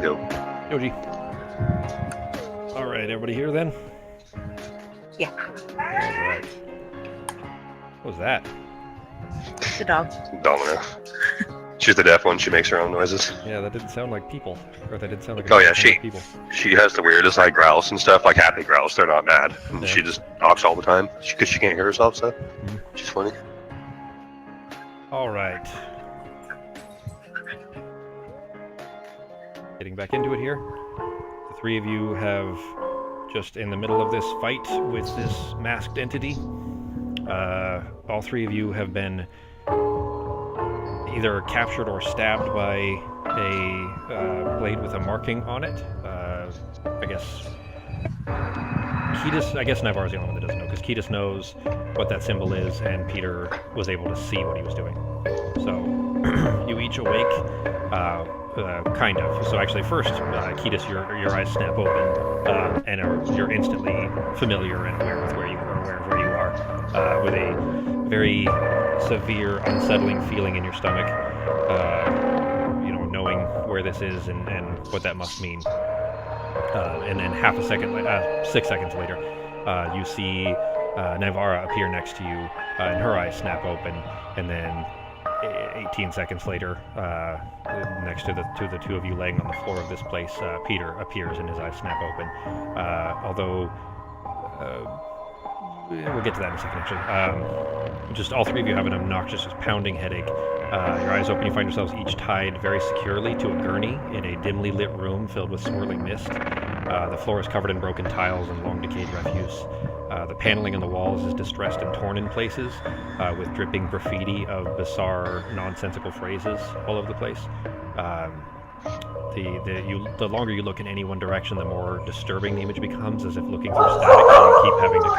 Yo. Yoji. All right, everybody here then? Yeah. All right. What was that? The dog. Domino. She's the deaf one. She makes her own noises. Yeah, that didn't sound like people. Or that didn't sound like. Oh, yeah, sound like people. She has the weirdest like growls and stuff, like happy growls. They're not mad. And Yeah. she just talks all the time because she can't hear herself. So she's funny. All right. Getting back into it here. The three of you have just in the middle of this fight with this masked entity. All three of you have been either captured or stabbed by a blade with a marking on it. I guess Ketis, I guess Navarre's the only one that doesn't know, because Ketis knows what that symbol is, and Peter was able to see what he was doing. So you each awake, kind of. So actually, first, Ketis, your eyes snap open, and you're instantly familiar and aware of where you are, with a very severe, unsettling feeling in your stomach. Knowing where this is and what that must mean. And then 6 seconds later, you see Navarra appear next to you, and her eyes snap open, and then 18 seconds later, next to the two of you laying on the floor of this place, Peter appears and his eyes snap open. Although we'll get to that in a second, actually. Just all three of you have an obnoxious, just pounding headache. Your eyes open, you find yourselves each tied very securely to a gurney in a dimly lit room filled with swirling mist. The floor is covered in broken tiles and long decayed refuse. The paneling in the walls is distressed and torn in places, with dripping graffiti of bizarre, nonsensical phrases all over the place. The longer you look in any one direction, the more disturbing the image becomes, as if looking through static, so you keep having to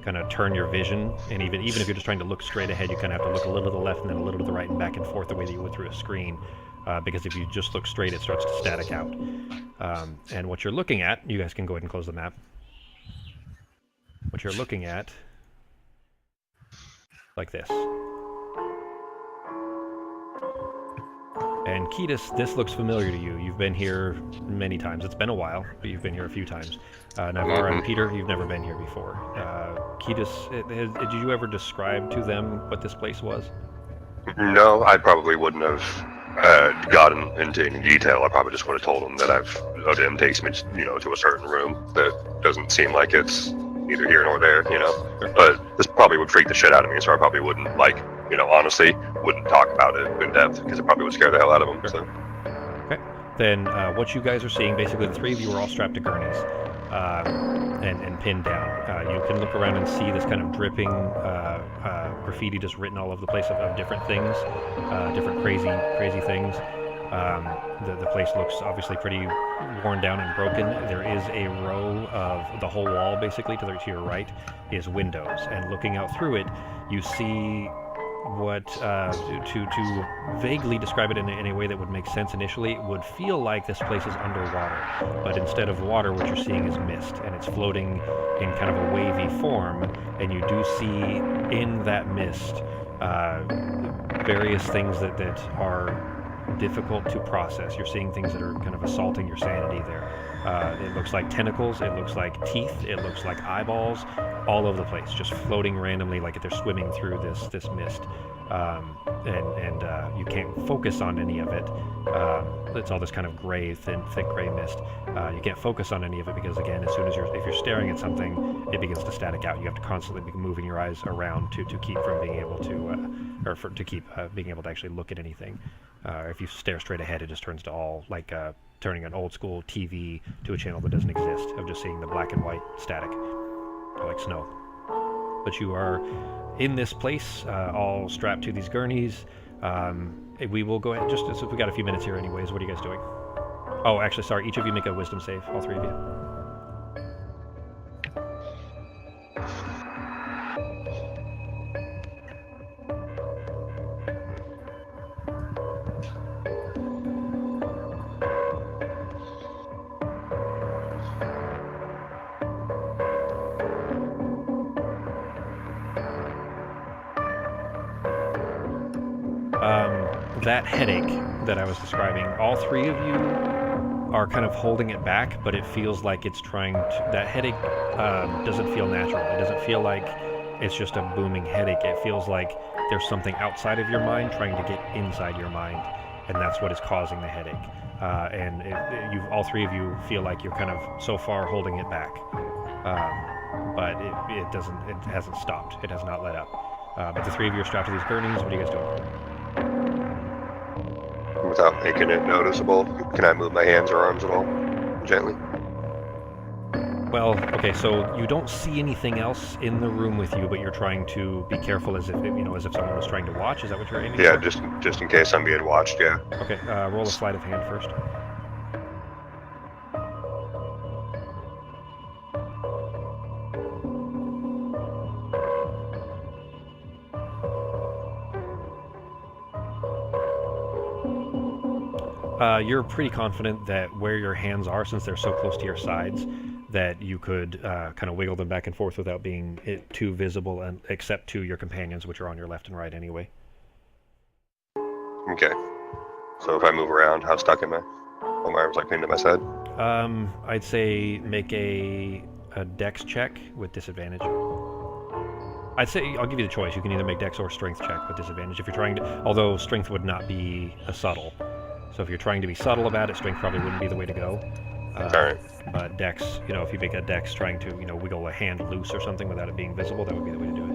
kind of turn your vision, and even if you're just trying to look straight ahead, you kind of have to look a little to the left and then a little to the right and back and forth the way that you would through a screen, because if you just look straight, it starts to static out. And what you're looking at, you guys can go ahead and close the map. What you're looking at, like this. And Ketis, this looks familiar to you. You've been here many times. It's been a while, but you've been here a few times. Navarra and Peter, you've never been here before. Ketis, did you ever describe to them what this place was? No, I probably wouldn't have gotten into any detail. I probably just would have told them that Odin takes me, to a certain room that doesn't seem like it's either here nor there, Sure. But this probably would freak the shit out of me, so I probably wouldn't, honestly, wouldn't talk about it in depth, because it probably would scare the hell out of them. Sure. So. Okay. Then what you guys are seeing, basically the three of you are all strapped to gurneys and pinned down. You can look around and see this kind of dripping graffiti just written all over the place of different things, different crazy things. The place looks obviously pretty worn down and broken. There is a row of the whole wall, basically, to your right, is windows. And looking out through it, you see what, to vaguely describe it in a way that would make sense initially, it would feel like this place is underwater. But instead of water, what you're seeing is mist, and it's floating in kind of a wavy form. And you do see in that mist various things that are difficult to process. You're seeing things that are kind of assaulting your sanity there. It looks like tentacles, it looks like teeth, it looks like eyeballs, all over the place, just floating randomly like they're swimming through this mist. And you can't focus on any of it. It's all this kind of gray, thick gray mist. You can't focus on any of it because, again, as soon as if you're staring at something, it begins to static out. You have to constantly be moving your eyes around to keep from being able to, to keep being able to actually look at anything. If you stare straight ahead, it just turns to all like turning an old school TV to a channel that doesn't exist, of just seeing the black and white static, like snow. But you are in this place, all strapped to these gurneys. We will go ahead, just as we got a few minutes here anyways. What are you guys doing? Oh, actually, sorry, each of you make a wisdom save, all three of you. That headache that I was describing, all three of you are kind of holding it back, but it feels like it's trying to... That headache doesn't feel natural. It doesn't feel like it's just a booming headache. It feels like there's something outside of your mind trying to get inside your mind, and that's what is causing the headache. All three of you feel like you're kind of so far holding it back, but it hasn't stopped. It has not let up. But the three of you are strapped to these gurneys. What are you guys doing? Without making it noticeable, can I move my hands or arms at all? Gently? Well, okay, so you don't see anything else in the room with you, but you're trying to be careful as if someone was trying to watch. Is that what you're aiming Yeah, for? just in case I'm being watched, yeah. Okay, roll a sleight of hand first. You're pretty confident that where your hands are, since they're so close to your sides, that you could kind of wiggle them back and forth without being too visible, and except to your companions, which are on your left and right anyway. Okay. So if I move around, how stuck am I? Are my arms like into my side? I'd say make a dex check with disadvantage. I'd say I'll give you the choice. You can either make dex or strength check with disadvantage if you're trying to. Although strength would not be a subtle. So if you're trying to be subtle about it, strength probably wouldn't be the way to go. Alright. But dex, if you make a dex trying to, wiggle a hand loose or something without it being visible, that would be the way to do it.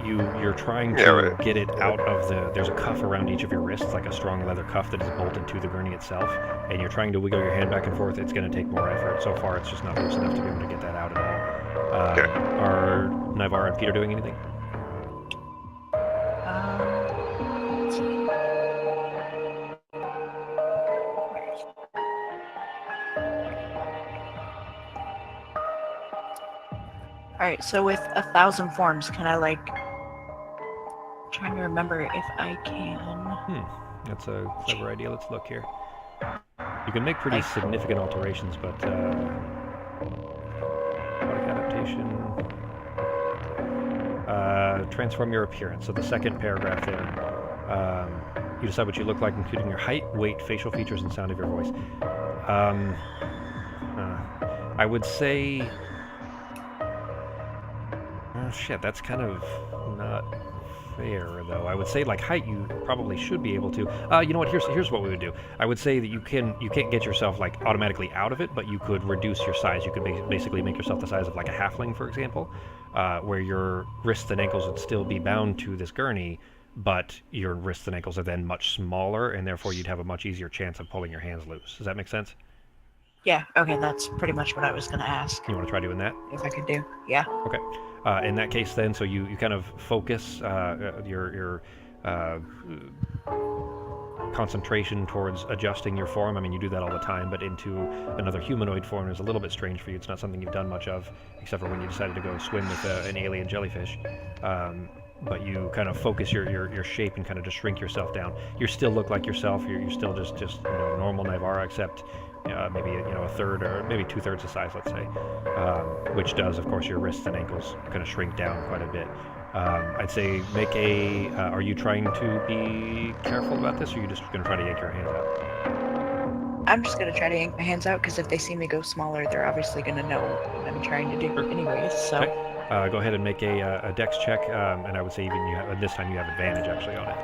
You're trying to get it out of there's a cuff around each of your wrists, like a strong leather cuff that is bolted to the gurney itself, and you're trying to wiggle your hand back and forth. It's going to take more effort. So far, it's just not loose enough to be able to get that out at all. Okay. Are Navar and Peter doing anything? Alright, so with 1,000 forms, can I, trying to remember if I can... That's a clever idea. Let's look here. You can make pretty significant alterations, but... product adaptation... transform your appearance. So the second paragraph there. You decide what you look like, including your height, weight, facial features, and sound of your voice. I would say... Oh, shit, that's kind of not fair, though. I would say, height, you probably should be able to. You know what? Here's what we would do. I would say that you can't get yourself automatically out of it, but you could reduce your size. You could basically make yourself the size of a halfling, for example, where your wrists and ankles would still be bound to this gurney, but your wrists and ankles are then much smaller, and therefore you'd have a much easier chance of pulling your hands loose. Does that make sense? Yeah. Okay, that's pretty much what I was going to ask. You want to try doing that? If I could do. Yeah. Okay. In that case, then, so you kind of focus your concentration towards adjusting your form. I mean, you do that all the time, but into another humanoid form is a little bit strange for you. It's not something you've done much of, except for when you decided to go swim with an alien jellyfish. But you kind of focus your shape and kind of just shrink yourself down. You still look like yourself. You're still just normal Nivara, except maybe a third or maybe 2/3 the size, let's say, which does, of course, your wrists and ankles kind of shrink down quite a bit. I'd say make a. Are you trying to be careful about this, or are you just going to try to yank your hands out? I'm just gonna try to yank my hands out because if they see me go smaller, they're obviously gonna know what I'm trying to do anyways. So. Okay. Go ahead and make a dex check, and I would say even this time you have advantage actually on it.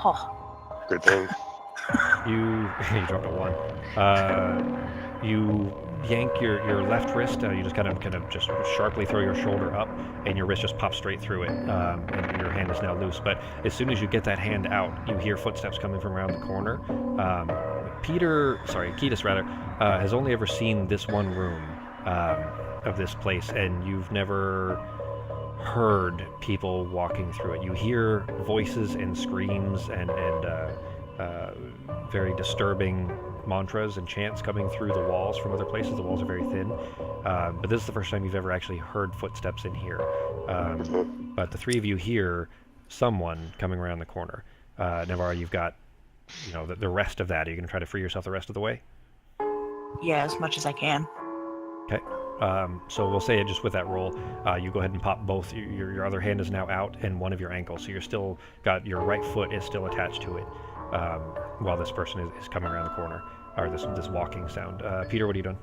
Oh. Good thing. You dropped a 1. You yank your left wrist. You just kind of just sharply throw your shoulder up, and your wrist just pops straight through it, and your hand is now loose. But as soon as you get that hand out, you hear footsteps coming from around the corner. Ketis rather, has only ever seen this one room of this place, and you've never heard people walking through it. You hear voices and screams and very disturbing mantras and chants coming through the walls from other places. The walls are very thin, but this is the first time you've ever actually heard footsteps in here. But the three of you hear someone coming around the corner. Navarre, you've got the rest of that. Are you going to try to free yourself the rest of the way? Yeah, as much as I can. Okay. So we'll say it just with that roll. You go ahead and pop both. Your other hand is now out, and one of your ankles. So you're still got your right foot is still attached to it, while this person is coming around the corner, or this walking sound. Peter, what are you doing?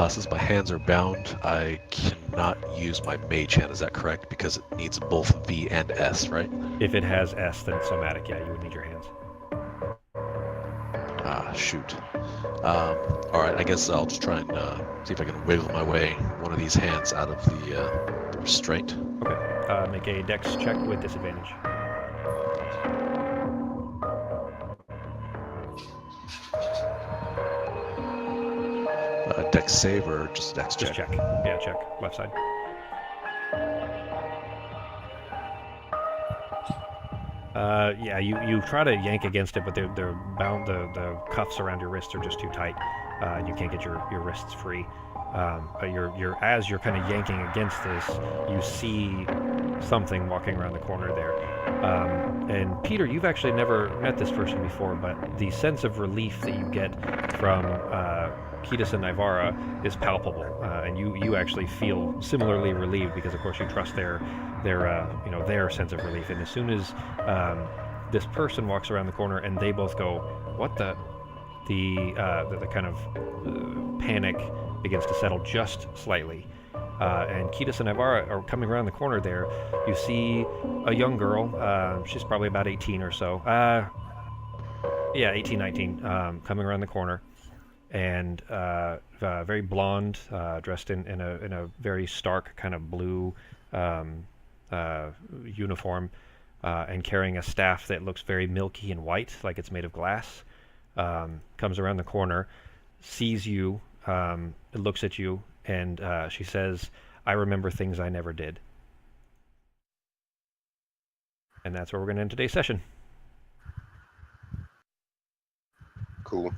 Since my hands are bound, I cannot use my mage hand. Is that correct? Because it needs both V and S, right? If it has S, then it's somatic. Yeah, you would need your hands. Shoot. All right, I guess I'll just try and see if I can wiggle my way one of these hands out of the restraint. Okay. Make a dex check with disadvantage. Dex save or just dex check? Just check. Yeah, check. Left side. Yeah, you try to yank against it, but they're bound. The cuffs around your wrists are just too tight. You can't get your wrists free. But as you're kind of yanking against this, you see something walking around the corner there. And Peter, you've actually never met this person before, but the sense of relief that you get from Ketis and Nivara is palpable, and you actually feel similarly relieved because, of course, you trust their sense of relief. And as soon as this person walks around the corner, and they both go, "What the?" The kind of panic begins to settle just slightly. And Ketis and Nivara are coming around the corner there. You see a young girl. She's probably about 18 or so. 18, 19, coming around the corner. And very blonde, dressed in a very stark kind of blue uniform, and carrying a staff that looks very milky and white, like it's made of glass. Comes around the corner, sees you, looks at you, and she says, "I remember things I never did." And that's where we're going to end today's session. Cool.